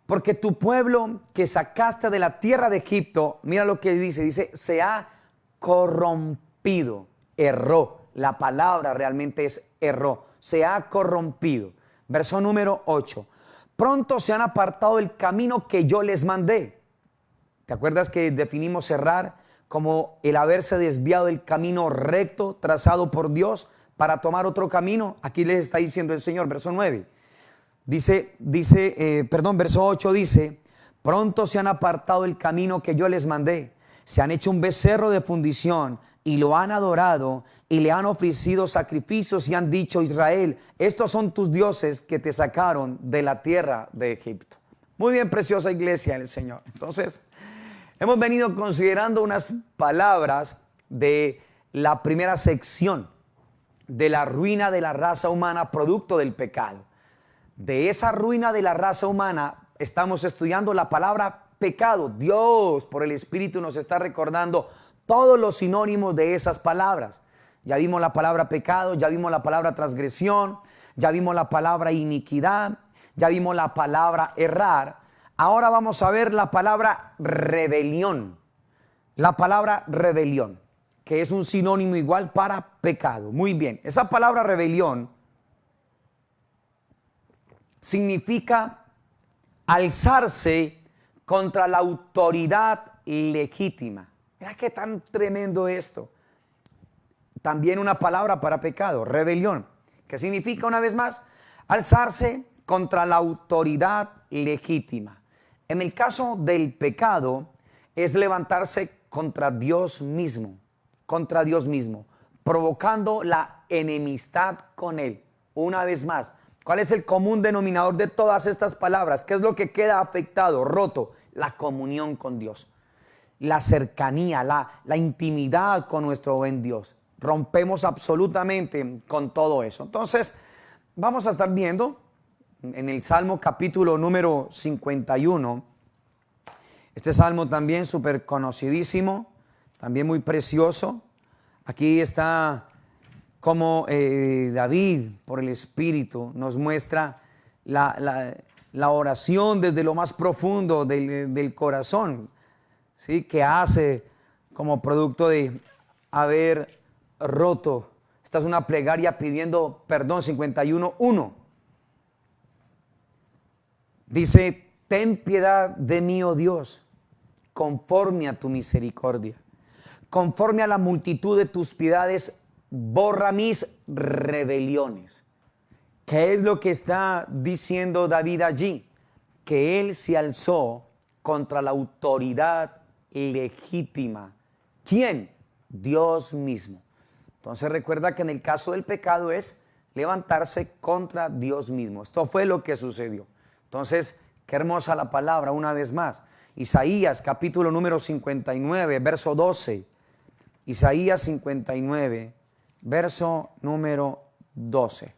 porque tu pueblo que sacaste de la tierra de Egipto, mira lo que dice, se ha corrompido, erró. La palabra realmente es erró, se ha corrompido. Verso número 8. Pronto se han apartado del camino que yo les mandé. ¿Te acuerdas que definimos errar como el haberse desviado del camino recto trazado por Dios para tomar otro camino? Aquí les está diciendo el Señor, verso 9. Verso 8 dice, pronto se han apartado del camino que yo les mandé. Se han hecho un becerro de fundición y lo han adorado y le han ofrecido sacrificios y han dicho, Israel, estos son tus dioses que te sacaron de la tierra de Egipto. Muy bien, preciosa iglesia del Señor. Entonces, hemos venido considerando unas palabras de la primera sección de la ruina de la raza humana producto del pecado. De esa ruina de la raza humana estamos estudiando la palabra pecado. Dios por el Espíritu nos está recordando todos los sinónimos de esas palabras. Ya vimos la palabra pecado, ya vimos la palabra transgresión, ya vimos la palabra iniquidad, ya vimos la palabra errar. Ahora vamos a ver la palabra rebelión. La palabra rebelión, que es un sinónimo igual para pecado. Muy bien, esa palabra rebelión significa alzarse contra la autoridad legítima. Mira qué tan tremendo esto. También una palabra para pecado, rebelión, que significa una vez más alzarse contra la autoridad legítima. En el caso del pecado es levantarse contra Dios mismo, provocando la enemistad con Él. Una vez más, ¿cuál es el común denominador de todas estas palabras? ¿Qué es lo que queda afectado, roto? La comunión con Dios, la cercanía, la intimidad con nuestro buen Dios. Rompemos absolutamente con todo eso. Entonces, vamos a estar viendo en el Salmo capítulo número 51. Este salmo también súper conocidísimo, también muy precioso. Aquí está como David, por el Espíritu, nos muestra la oración desde lo más profundo del corazón, ¿sí? Que hace como producto de haber roto. Esta es una plegaria pidiendo perdón, 51:1. Dice, ten piedad de mí, oh Dios, conforme a tu misericordia. Conforme a la multitud de tus piedades, borra mis rebeliones. ¿Qué es lo que está diciendo David allí? Que él se alzó contra la autoridad legítima. ¿Quién? Dios mismo. Entonces recuerda que en el caso del pecado es levantarse contra Dios mismo. Esto fue lo que sucedió. Entonces, qué hermosa la palabra una vez más. Isaías capítulo número 59, verso 12. Isaías 59, verso número 12.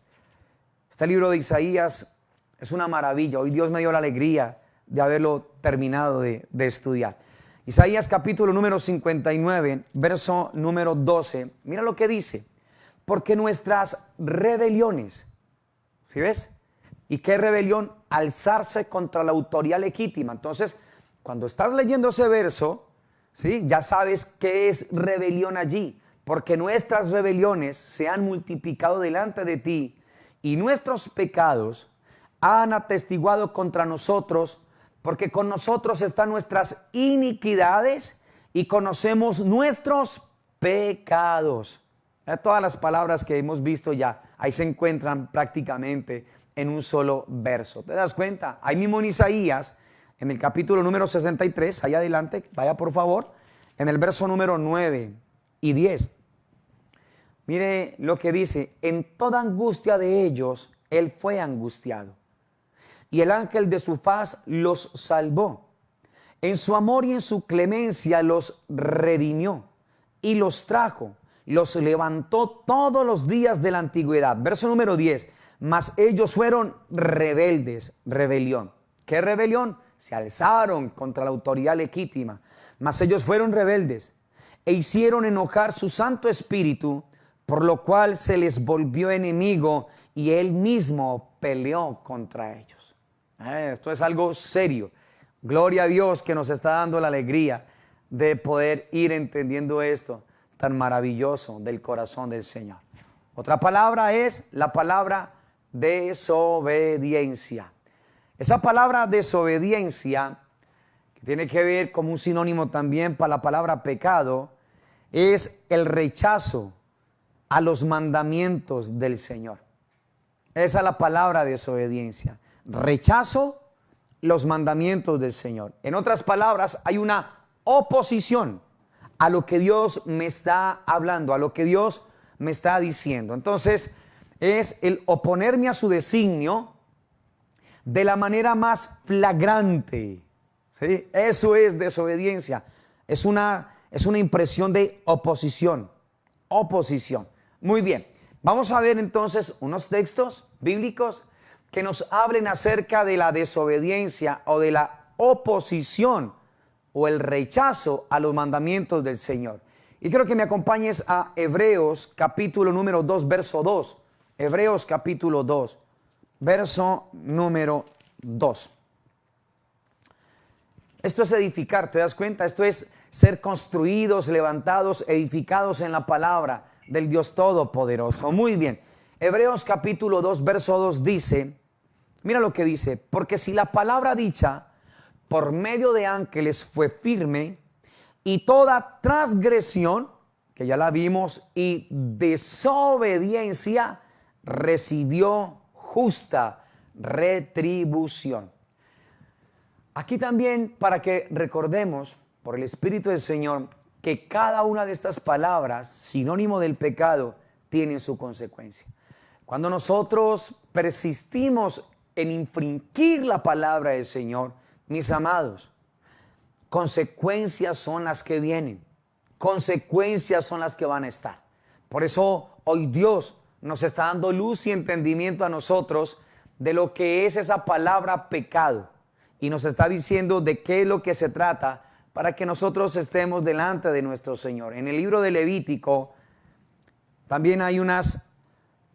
Este libro de Isaías es una maravilla. Hoy Dios me dio la alegría de haberlo terminado de estudiar. Isaías capítulo número 59, verso número 12. Mira lo que dice. Porque nuestras rebeliones, ¿sí ves? ¿Y qué rebelión? Alzarse contra la autoridad legítima. Entonces, cuando estás leyendo ese verso, ¿sí? Ya sabes qué es rebelión allí. Porque nuestras rebeliones se han multiplicado delante de ti y nuestros pecados han atestiguado contra nosotros, porque con nosotros están nuestras iniquidades y conocemos nuestros pecados. Todas las palabras que hemos visto ya, ahí se encuentran prácticamente en un solo verso. ¿Te das cuenta? Ahí mismo en Isaías, en el capítulo número 63, allá adelante, vaya por favor, en el verso número 9 y 10. Mire lo que dice, en toda angustia de ellos, él fue angustiado. y el ángel de su faz los salvó. En su amor y en su clemencia los redimió y los trajo, los levantó todos los días de la antigüedad. Verso número 10. Mas ellos fueron rebeldes, rebelión. ¿Qué rebelión? Se alzaron contra la autoridad legítima. Mas ellos fueron rebeldes e hicieron enojar su Santo Espíritu, por lo cual se les volvió enemigo y él mismo peleó contra ellos. Esto es algo serio. Gloria a Dios que nos está dando la alegría de poder ir entendiendo esto tan maravilloso del corazón del Señor. Otra palabra es la palabra desobediencia. Esa palabra desobediencia, que tiene que ver como un sinónimo también para la palabra pecado, es el rechazo a los mandamientos del Señor. Esa es la palabra desobediencia. Rechazo los mandamientos del Señor. En otras palabras, hay una oposición a lo que Dios me está hablando, a lo que Dios me está diciendo. Entonces, es el oponerme a su designio de la manera más flagrante. ¿Sí? Eso es desobediencia. Es una impresión de oposición. Oposición. Muy bien. Vamos a ver entonces unos textos bíblicos que nos hablen acerca de la desobediencia o de la oposición o el rechazo a los mandamientos del Señor. Y quiero que me acompañes a Hebreos capítulo número 2, verso 2. Hebreos capítulo 2, verso número 2. Esto es edificar, ¿te das cuenta? Esto es ser construidos, levantados, edificados en la palabra del Dios Todopoderoso. Muy bien. Hebreos capítulo 2, verso 2 dice, mira lo que dice, porque si la palabra dicha por medio de ángeles fue firme, y toda transgresión, que ya la vimos, y desobediencia recibió justa retribución. Aquí también para que recordemos por el Espíritu del Señor que cada una de estas palabras, sinónimo del pecado, tiene su consecuencia. Cuando nosotros persistimos en infringir la palabra del Señor, mis amados, consecuencias son las que vienen, consecuencias son las que van a estar. Por eso hoy Dios nos está dando luz y entendimiento a nosotros de lo que es esa palabra pecado y nos está diciendo de qué es lo que se trata para que nosotros estemos delante de nuestro Señor. En el libro de Levítico también hay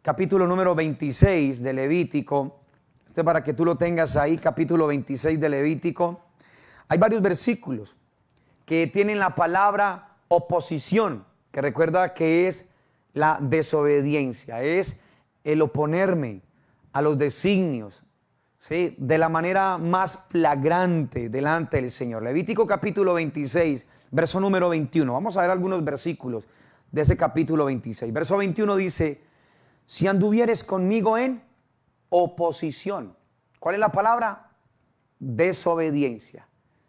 capítulo número 26 de Levítico, para que tú lo tengas ahí, capítulo 26 de Levítico. Hay varios versículos que tienen la palabra oposición, que recuerda que es la desobediencia, es el oponerme a los designios, ¿sí?, de la manera más flagrante delante del Señor. Levítico capítulo 26, verso número 21. Vamos a ver algunos versículos de ese capítulo 26. Verso 21 dice, si anduvieres conmigo en oposición. ¿Cuál es la palabra? Desobediencia.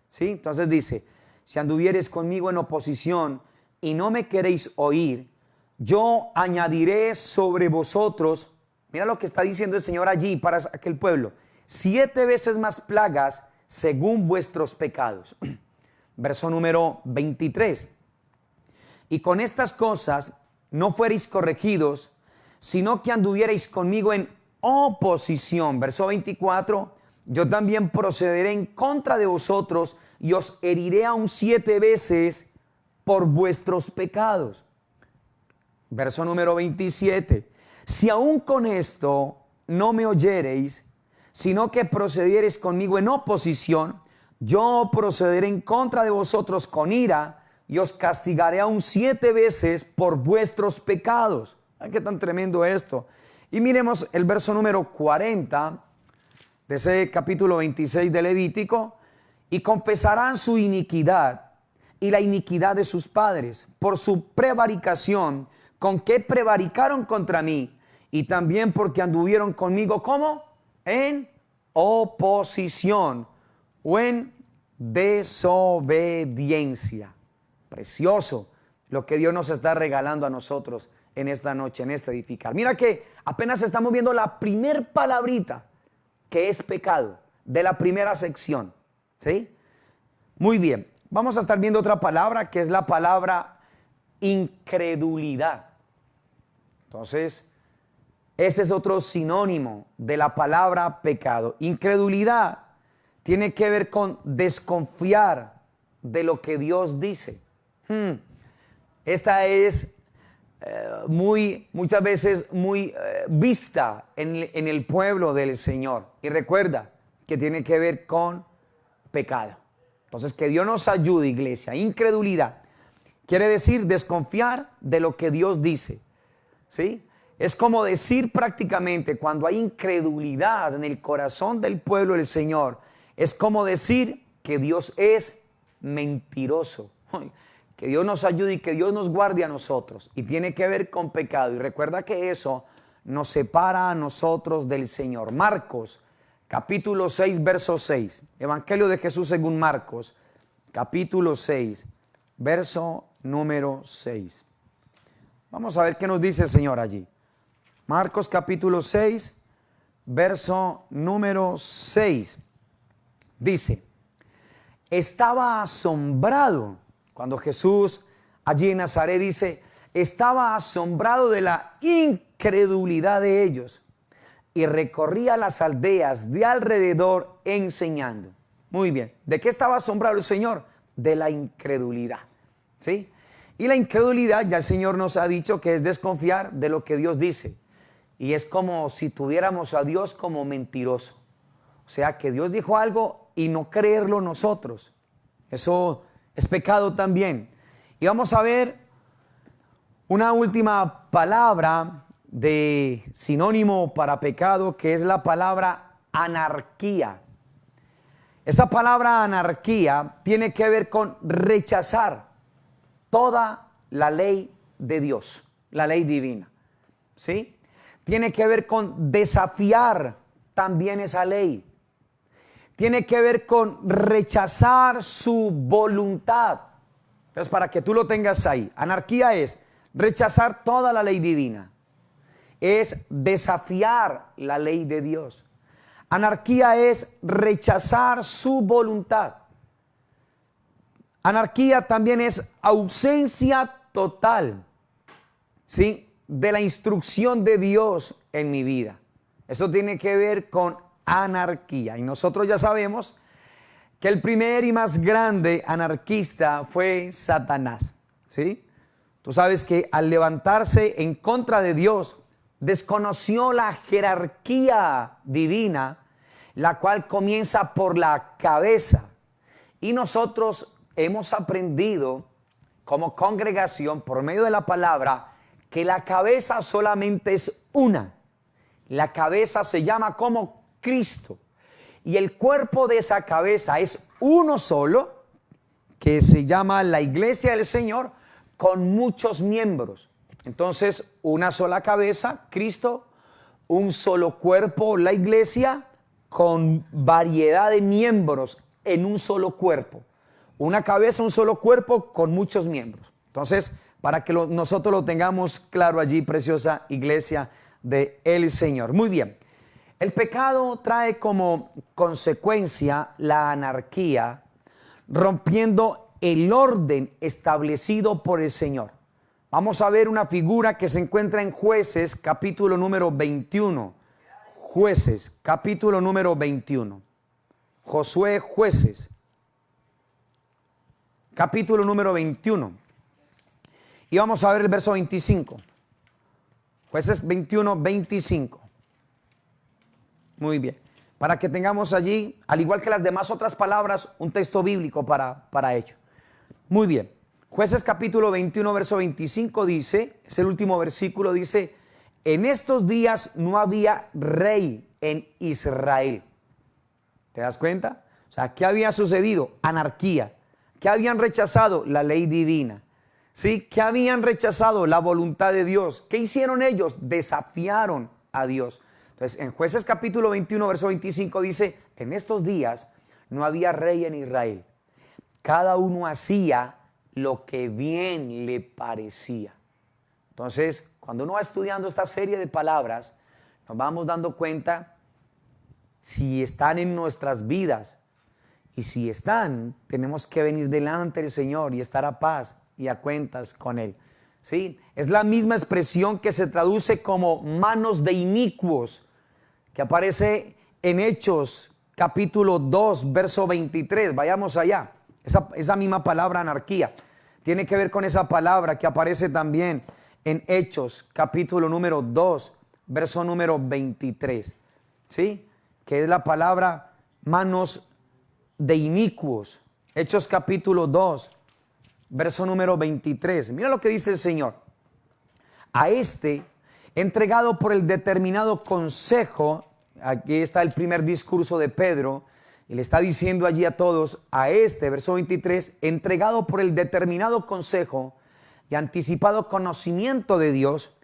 ¿Sí? Entonces dice, si anduvieres conmigo en oposición y no me queréis oír, yo añadiré sobre vosotros, mira lo que está diciendo el Señor allí para aquel pueblo, 7 veces más plagas según vuestros pecados. Verso número 23. Y con estas cosas no fuereis corregidos, sino que anduviereis conmigo en oposición. Verso 24. Yo también procederé en contra de vosotros y os heriré aún 7 veces por vuestros pecados. Verso número 27. Si aún con esto no me oyereis, sino que procediereis conmigo en oposición, yo procederé en contra de vosotros con ira y os castigaré aún 7 veces por vuestros pecados. Ay, qué tan tremendo esto. Y miremos el verso número 40 de ese capítulo 26 de Levítico. Y confesarán su iniquidad y la iniquidad de sus padres por su prevaricación con que prevaricaron contra mí, y también porque anduvieron conmigo, ¿cómo? En oposición o en desobediencia. Precioso lo que Dios nos está regalando a nosotros en esta noche, en este edificar. Mira que apenas estamos viendo la primer palabrita que es pecado, de la primera sección. ¿Sí? Muy bien. Vamos a estar viendo otra palabra que es la palabra incredulidad. Entonces, ese es otro sinónimo de la palabra pecado. Incredulidad tiene que ver con desconfiar de lo que Dios dice. Esta es muchas veces muy vista en el pueblo del Señor. Y recuerda que tiene que ver con pecado. Entonces, que Dios nos ayude, iglesia. Incredulidad quiere decir desconfiar de lo que Dios dice. ¿Sí? Es como decir prácticamente, cuando hay incredulidad en el corazón del pueblo del Señor, es como decir que Dios es mentiroso. Que Dios nos ayude y que Dios nos guarde a nosotros. Y tiene que ver con pecado. Y recuerda que eso nos separa a nosotros del Señor. Marcos, capítulo 6, verso 6. Evangelio de Jesús según Marcos, capítulo 6, verso número 6. Vamos a ver qué nos dice el Señor allí. Marcos capítulo 6, verso número 6. Dice, estaba asombrado, cuando Jesús allí en Nazaret dice, estaba asombrado de la incredulidad de ellos y recorría las aldeas de alrededor enseñando. Muy bien, ¿de qué estaba asombrado el Señor? De la incredulidad, ¿sí? Y la incredulidad, ya el Señor nos ha dicho que es desconfiar de lo que Dios dice. Y es como si tuviéramos a Dios como mentiroso. O sea, que Dios dijo algo y no creerlo nosotros. Eso es pecado también. Y vamos a ver una última palabra de sinónimo para pecado, que es la palabra anarquía. Esa palabra anarquía tiene que ver con rechazar toda la ley de Dios, la ley divina, ¿sí? Tiene que ver con desafiar también esa ley. Tiene que ver con rechazar su voluntad. Entonces, para que tú lo tengas ahí, anarquía es rechazar toda la ley divina. Es desafiar la ley de Dios. Anarquía es rechazar su voluntad. Anarquía también es ausencia total, ¿sí?, de la instrucción de Dios en mi vida. Eso tiene que ver con anarquía. Y nosotros ya sabemos que el primer y más grande anarquista fue Satanás, ¿sí? Tú sabes que al levantarse en contra de Dios, desconoció la jerarquía divina, la cual comienza por la cabeza. Y nosotros hemos aprendido como congregación, por medio de la palabra, que la cabeza solamente es una. La cabeza se llama como Cristo. Y el cuerpo de esa cabeza es uno solo, que se llama la iglesia del Señor, con muchos miembros. Entonces, una sola cabeza, Cristo, un solo cuerpo, la iglesia, con variedad de miembros en un solo cuerpo. Una cabeza, un solo cuerpo con muchos miembros. Entonces, para que nosotros lo tengamos claro allí, preciosa iglesia del Señor. Muy bien. El pecado trae como consecuencia la anarquía, rompiendo el orden establecido por el Señor. Vamos a ver una figura que se encuentra en Jueces, capítulo número 21. Jueces, capítulo número 21. Josué, Jueces, capítulo número 21. Y vamos a ver el verso 25. Jueces 21, 25. Muy bien. Para que tengamos allí, al igual que las demás otras palabras, un texto bíblico para ello. Muy bien. Jueces capítulo 21, verso 25 dice, es el último versículo, dice, en estos días no había rey en Israel. ¿Te das cuenta? O sea, ¿qué había sucedido? Anarquía. ¿Qué habían rechazado? La ley divina. ¿Sí? ¿Qué habían rechazado? La voluntad de Dios. ¿Qué hicieron ellos? Desafiaron a Dios. Entonces, en Jueces capítulo 21, verso 25 dice, en estos días no había rey en Israel. Cada uno hacía lo que bien le parecía. Entonces, cuando uno va estudiando esta serie de palabras, nos vamos dando cuenta si están en nuestras vidas. Y si están, tenemos que venir delante del Señor y estar a paz y a cuentas con Él. ¿Sí? Es la misma expresión que se traduce como manos de inicuos, que aparece en Hechos capítulo 2, verso 23. Vayamos allá. Esa misma palabra anarquía tiene que ver con esa palabra que aparece también en Hechos capítulo número 2, verso número 23. ¿Sí? Que es la palabra manos de inicuos. Hechos capítulo 2, verso número 23. Mira lo que dice el Señor. A este, entregado por el determinado consejo, aquí está el primer discurso de Pedro, y le está diciendo allí a todos, a este, verso 23, entregado por el determinado consejo y anticipado conocimiento de Dios,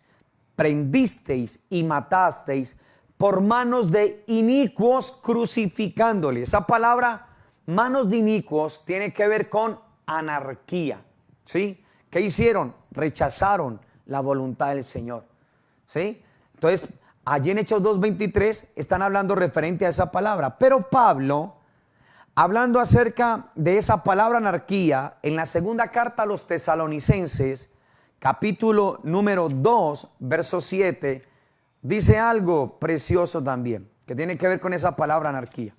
prendisteis y matasteis por manos de inicuos crucificándole. Esa palabra, manos de inicuos, tiene que ver con anarquía. ¿Sí? ¿Qué hicieron? Rechazaron la voluntad del Señor. ¿Sí? Entonces, allí en Hechos 2:23 están hablando referente a esa palabra. Pero Pablo, hablando acerca de esa palabra anarquía, en la segunda carta a los Tesalonicenses, capítulo número 2, verso 7, dice algo precioso también, que tiene que ver con esa palabra anarquía.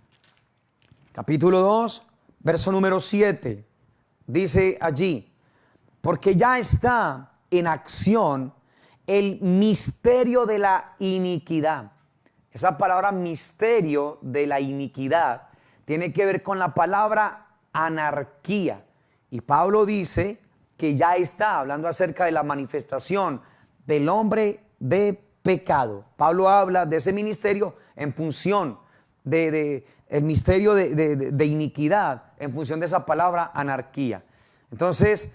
Capítulo 2, verso número 7, dice allí, porque ya está en acción el misterio de la iniquidad. Esa palabra misterio de la iniquidad tiene que ver con la palabra anarquía. Y Pablo dice que ya está hablando acerca de la manifestación del hombre de pecado. Pablo habla de ese ministerio en función de el misterio de iniquidad, en función de esa palabra anarquía. Entonces,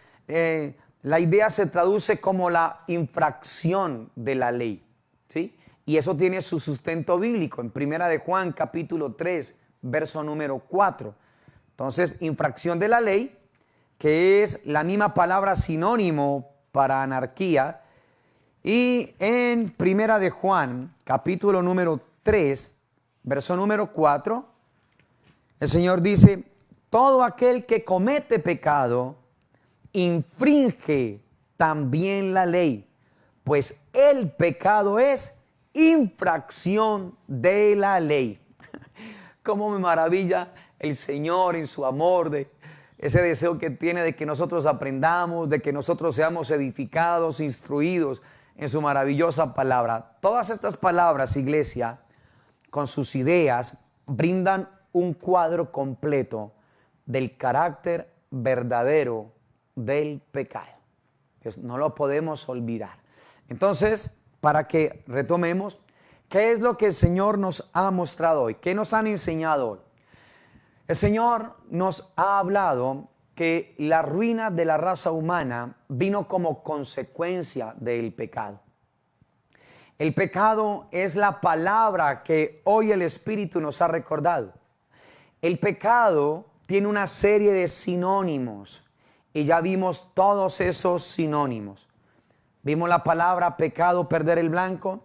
la idea se traduce como la infracción de la ley, ¿sí? Y eso tiene su sustento bíblico en Primera de Juan, capítulo 3, verso número 4. Entonces, infracción de la ley, que es la misma palabra sinónimo para anarquía. Y en Primera de Juan, capítulo número 3, verso número 4, el Señor dice, todo aquel que comete pecado infringe también la ley, pues el pecado es infracción de la ley. Cómo me maravilla el Señor en su amor, de ese deseo que tiene de que nosotros aprendamos, de que nosotros seamos edificados, instruidos en su maravillosa palabra. Todas estas palabras, iglesia, con sus ideas, brindan un cuadro completo del carácter verdadero del pecado. No lo podemos olvidar. Entonces, para que retomemos, ¿qué es lo que el Señor nos ha mostrado hoy? ¿Qué nos han enseñado hoy? El Señor nos ha hablado que la ruina de la raza humana vino como consecuencia del pecado. El pecado es la palabra que hoy el Espíritu nos ha recordado. El pecado tiene una serie de sinónimos y ya vimos todos esos sinónimos. Vimos la palabra pecado, perder el blanco.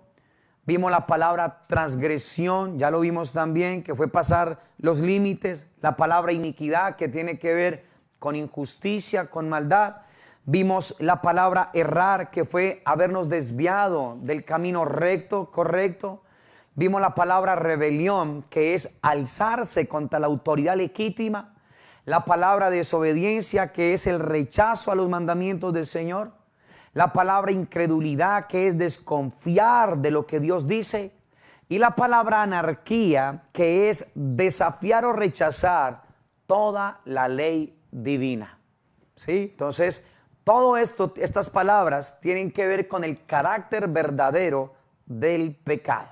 Vimos la palabra transgresión, ya lo vimos también, que fue pasar los límites. La palabra iniquidad, que tiene que ver con injusticia, con maldad. Vimos la palabra errar, que fue habernos desviado del camino recto, correcto. Vimos la palabra rebelión, que es alzarse contra la autoridad legítima. La palabra desobediencia, que es el rechazo a los mandamientos del Señor. La palabra incredulidad, que es desconfiar de lo que Dios dice. Y la palabra anarquía, que es desafiar o rechazar toda la ley divina. ¿Sí? Entonces, todo esto, estas palabras tienen que ver con el carácter verdadero del pecado.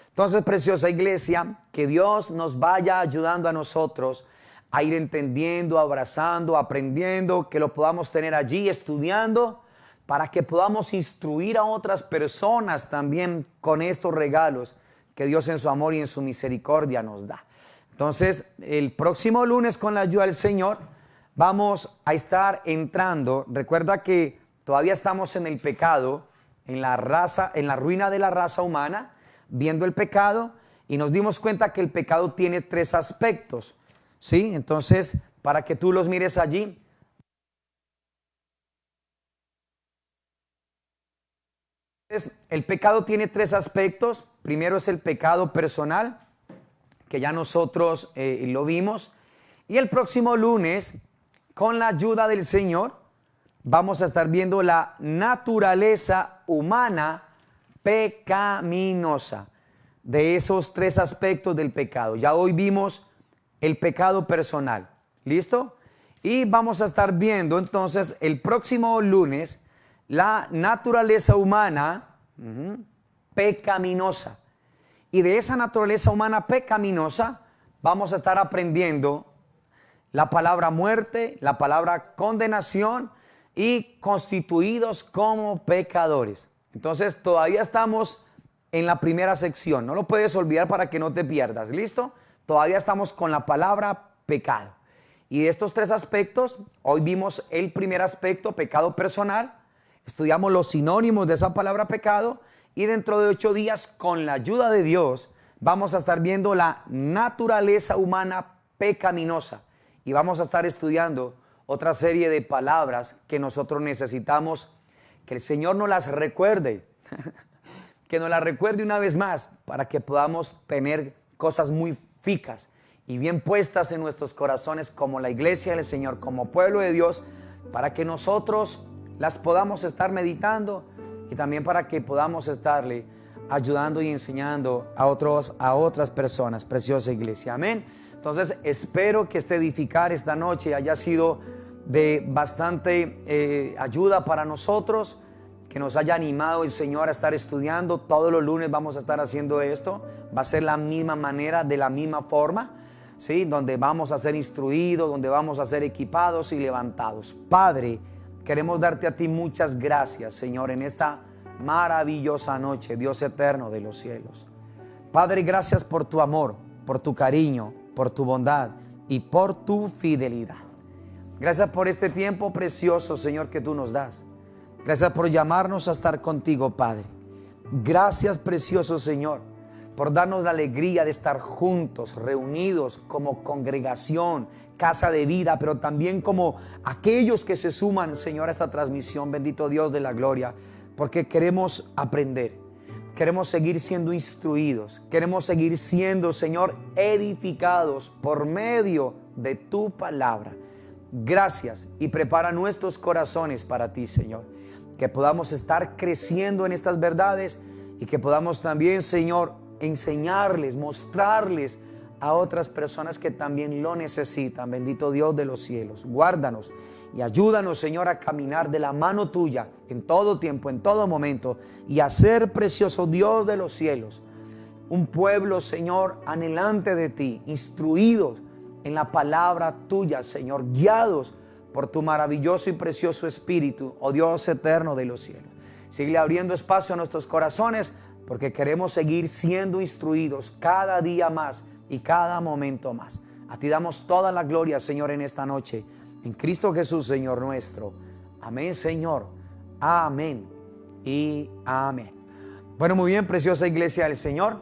Entonces, preciosa iglesia, que Dios nos vaya ayudando a nosotros a ir entendiendo, abrazando, aprendiendo, que lo podamos tener allí estudiando, para que podamos instruir a otras personas también con estos regalos que Dios en su amor y en su misericordia nos da. Entonces, el próximo lunes, con la ayuda del Señor, vamos a estar entrando. Recuerda que todavía estamos en el pecado, en la ruina de la raza humana, viendo el pecado, y nos dimos cuenta que el pecado tiene tres aspectos, ¿sí? Entonces, para que tú los mires allí. El pecado tiene tres aspectos. Primero es el pecado personal, que ya nosotros lo vimos. Y el próximo lunes, con la ayuda del Señor, vamos a estar viendo la naturaleza humana pecaminosa, de esos tres aspectos del pecado. Ya hoy vimos el pecado personal, ¿listo? Y vamos a estar viendo entonces el próximo lunes la naturaleza humana pecaminosa. Y de esa naturaleza humana pecaminosa vamos a estar aprendiendo la palabra muerte, la palabra condenación y constituidos como pecadores. Entonces todavía estamos en la primera sección, no lo puedes olvidar para que no te pierdas, ¿listo? Todavía estamos con la palabra pecado. Y de estos tres aspectos, hoy vimos el primer aspecto, pecado personal, estudiamos los sinónimos de esa palabra pecado y dentro de 8 días, con la ayuda de Dios, vamos a estar viendo la naturaleza humana pecaminosa y vamos a estar estudiando otra serie de palabras que nosotros necesitamos que el Señor nos las recuerde, que nos las recuerde una vez más para que podamos tener cosas muy fijas y bien puestas en nuestros corazones como la iglesia del Señor, como pueblo de Dios, para que nosotros las podamos estar meditando y también para que podamos estarle ayudando y enseñando a otras personas, preciosa iglesia, amén. Entonces espero que este edificar esta noche haya sido de bastante ayuda para nosotros, que nos haya animado el Señor a estar estudiando. Todos los lunes vamos a estar haciendo esto, va a ser la misma manera, de la misma forma, ¿sí? Donde vamos a ser instruidos, donde vamos a ser equipados y levantados. Padre, queremos darte a ti muchas gracias, Señor, en esta maravillosa noche, Dios eterno de los cielos. Padre, gracias por tu amor, por tu cariño, por tu bondad y por tu fidelidad. Gracias por este tiempo precioso, Señor, que tú nos das. Gracias por llamarnos a estar contigo, Padre. Gracias, precioso Señor, por darnos la alegría de estar juntos, reunidos como congregación, casa de vida, pero también como aquellos que se suman, Señor, a esta transmisión. Bendito Dios de la gloria, porque queremos aprender, queremos seguir siendo instruidos, queremos seguir siendo, Señor, edificados por medio de tu palabra. Gracias, y prepara nuestros corazones para ti, Señor, que podamos estar creciendo en estas verdades y que podamos también, Señor, enseñarles, mostrarles a otras personas que también lo necesitan. Bendito Dios de los cielos, guárdanos y ayúdanos, Señor, a caminar de la mano tuya en todo tiempo, en todo momento, y a ser, precioso Dios de los cielos, un pueblo, Señor, anhelante de ti, instruidos en la palabra tuya, Señor, guiados por tu maravilloso y precioso Espíritu, oh Dios eterno de los cielos. Sigue abriendo espacio a nuestros corazones, porque queremos seguir siendo instruidos cada día más y cada momento más. A ti damos toda la gloria, Señor, en esta noche, en Cristo Jesús, Señor nuestro. Amén, Señor. Amén y amén. Bueno, muy bien, preciosa iglesia del Señor.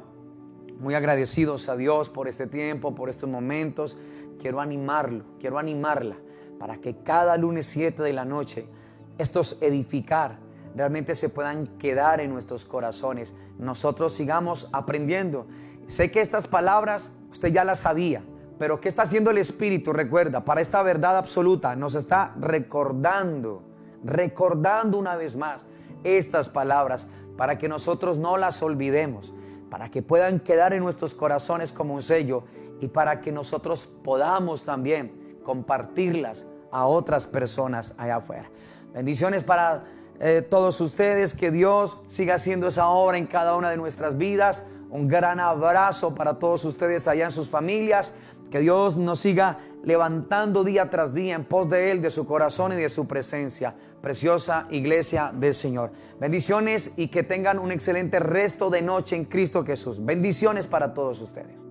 Muy agradecidos a Dios por este tiempo, por estos momentos. Quiero animarlo, quiero animarla para que cada lunes 7 de la noche estos edificar realmente se puedan quedar en nuestros corazones. Nosotros sigamos aprendiendo. Sé que estas palabras usted ya las sabía, pero ¿qué está haciendo el Espíritu? Recuerda, para esta verdad absoluta nos está recordando una vez más estas palabras para que nosotros no las olvidemos, para que puedan quedar en nuestros corazones como un sello y para que nosotros podamos también compartirlas a otras personas allá afuera. Bendiciones para todos ustedes, que Dios siga haciendo esa obra en cada una de nuestras vidas. Un gran abrazo para todos ustedes allá en sus familias. Que Dios nos siga levantando día tras día en pos de Él, de su corazón y de su presencia. Preciosa iglesia del Señor. Bendiciones y que tengan un excelente resto de noche en Cristo Jesús. Bendiciones para todos ustedes.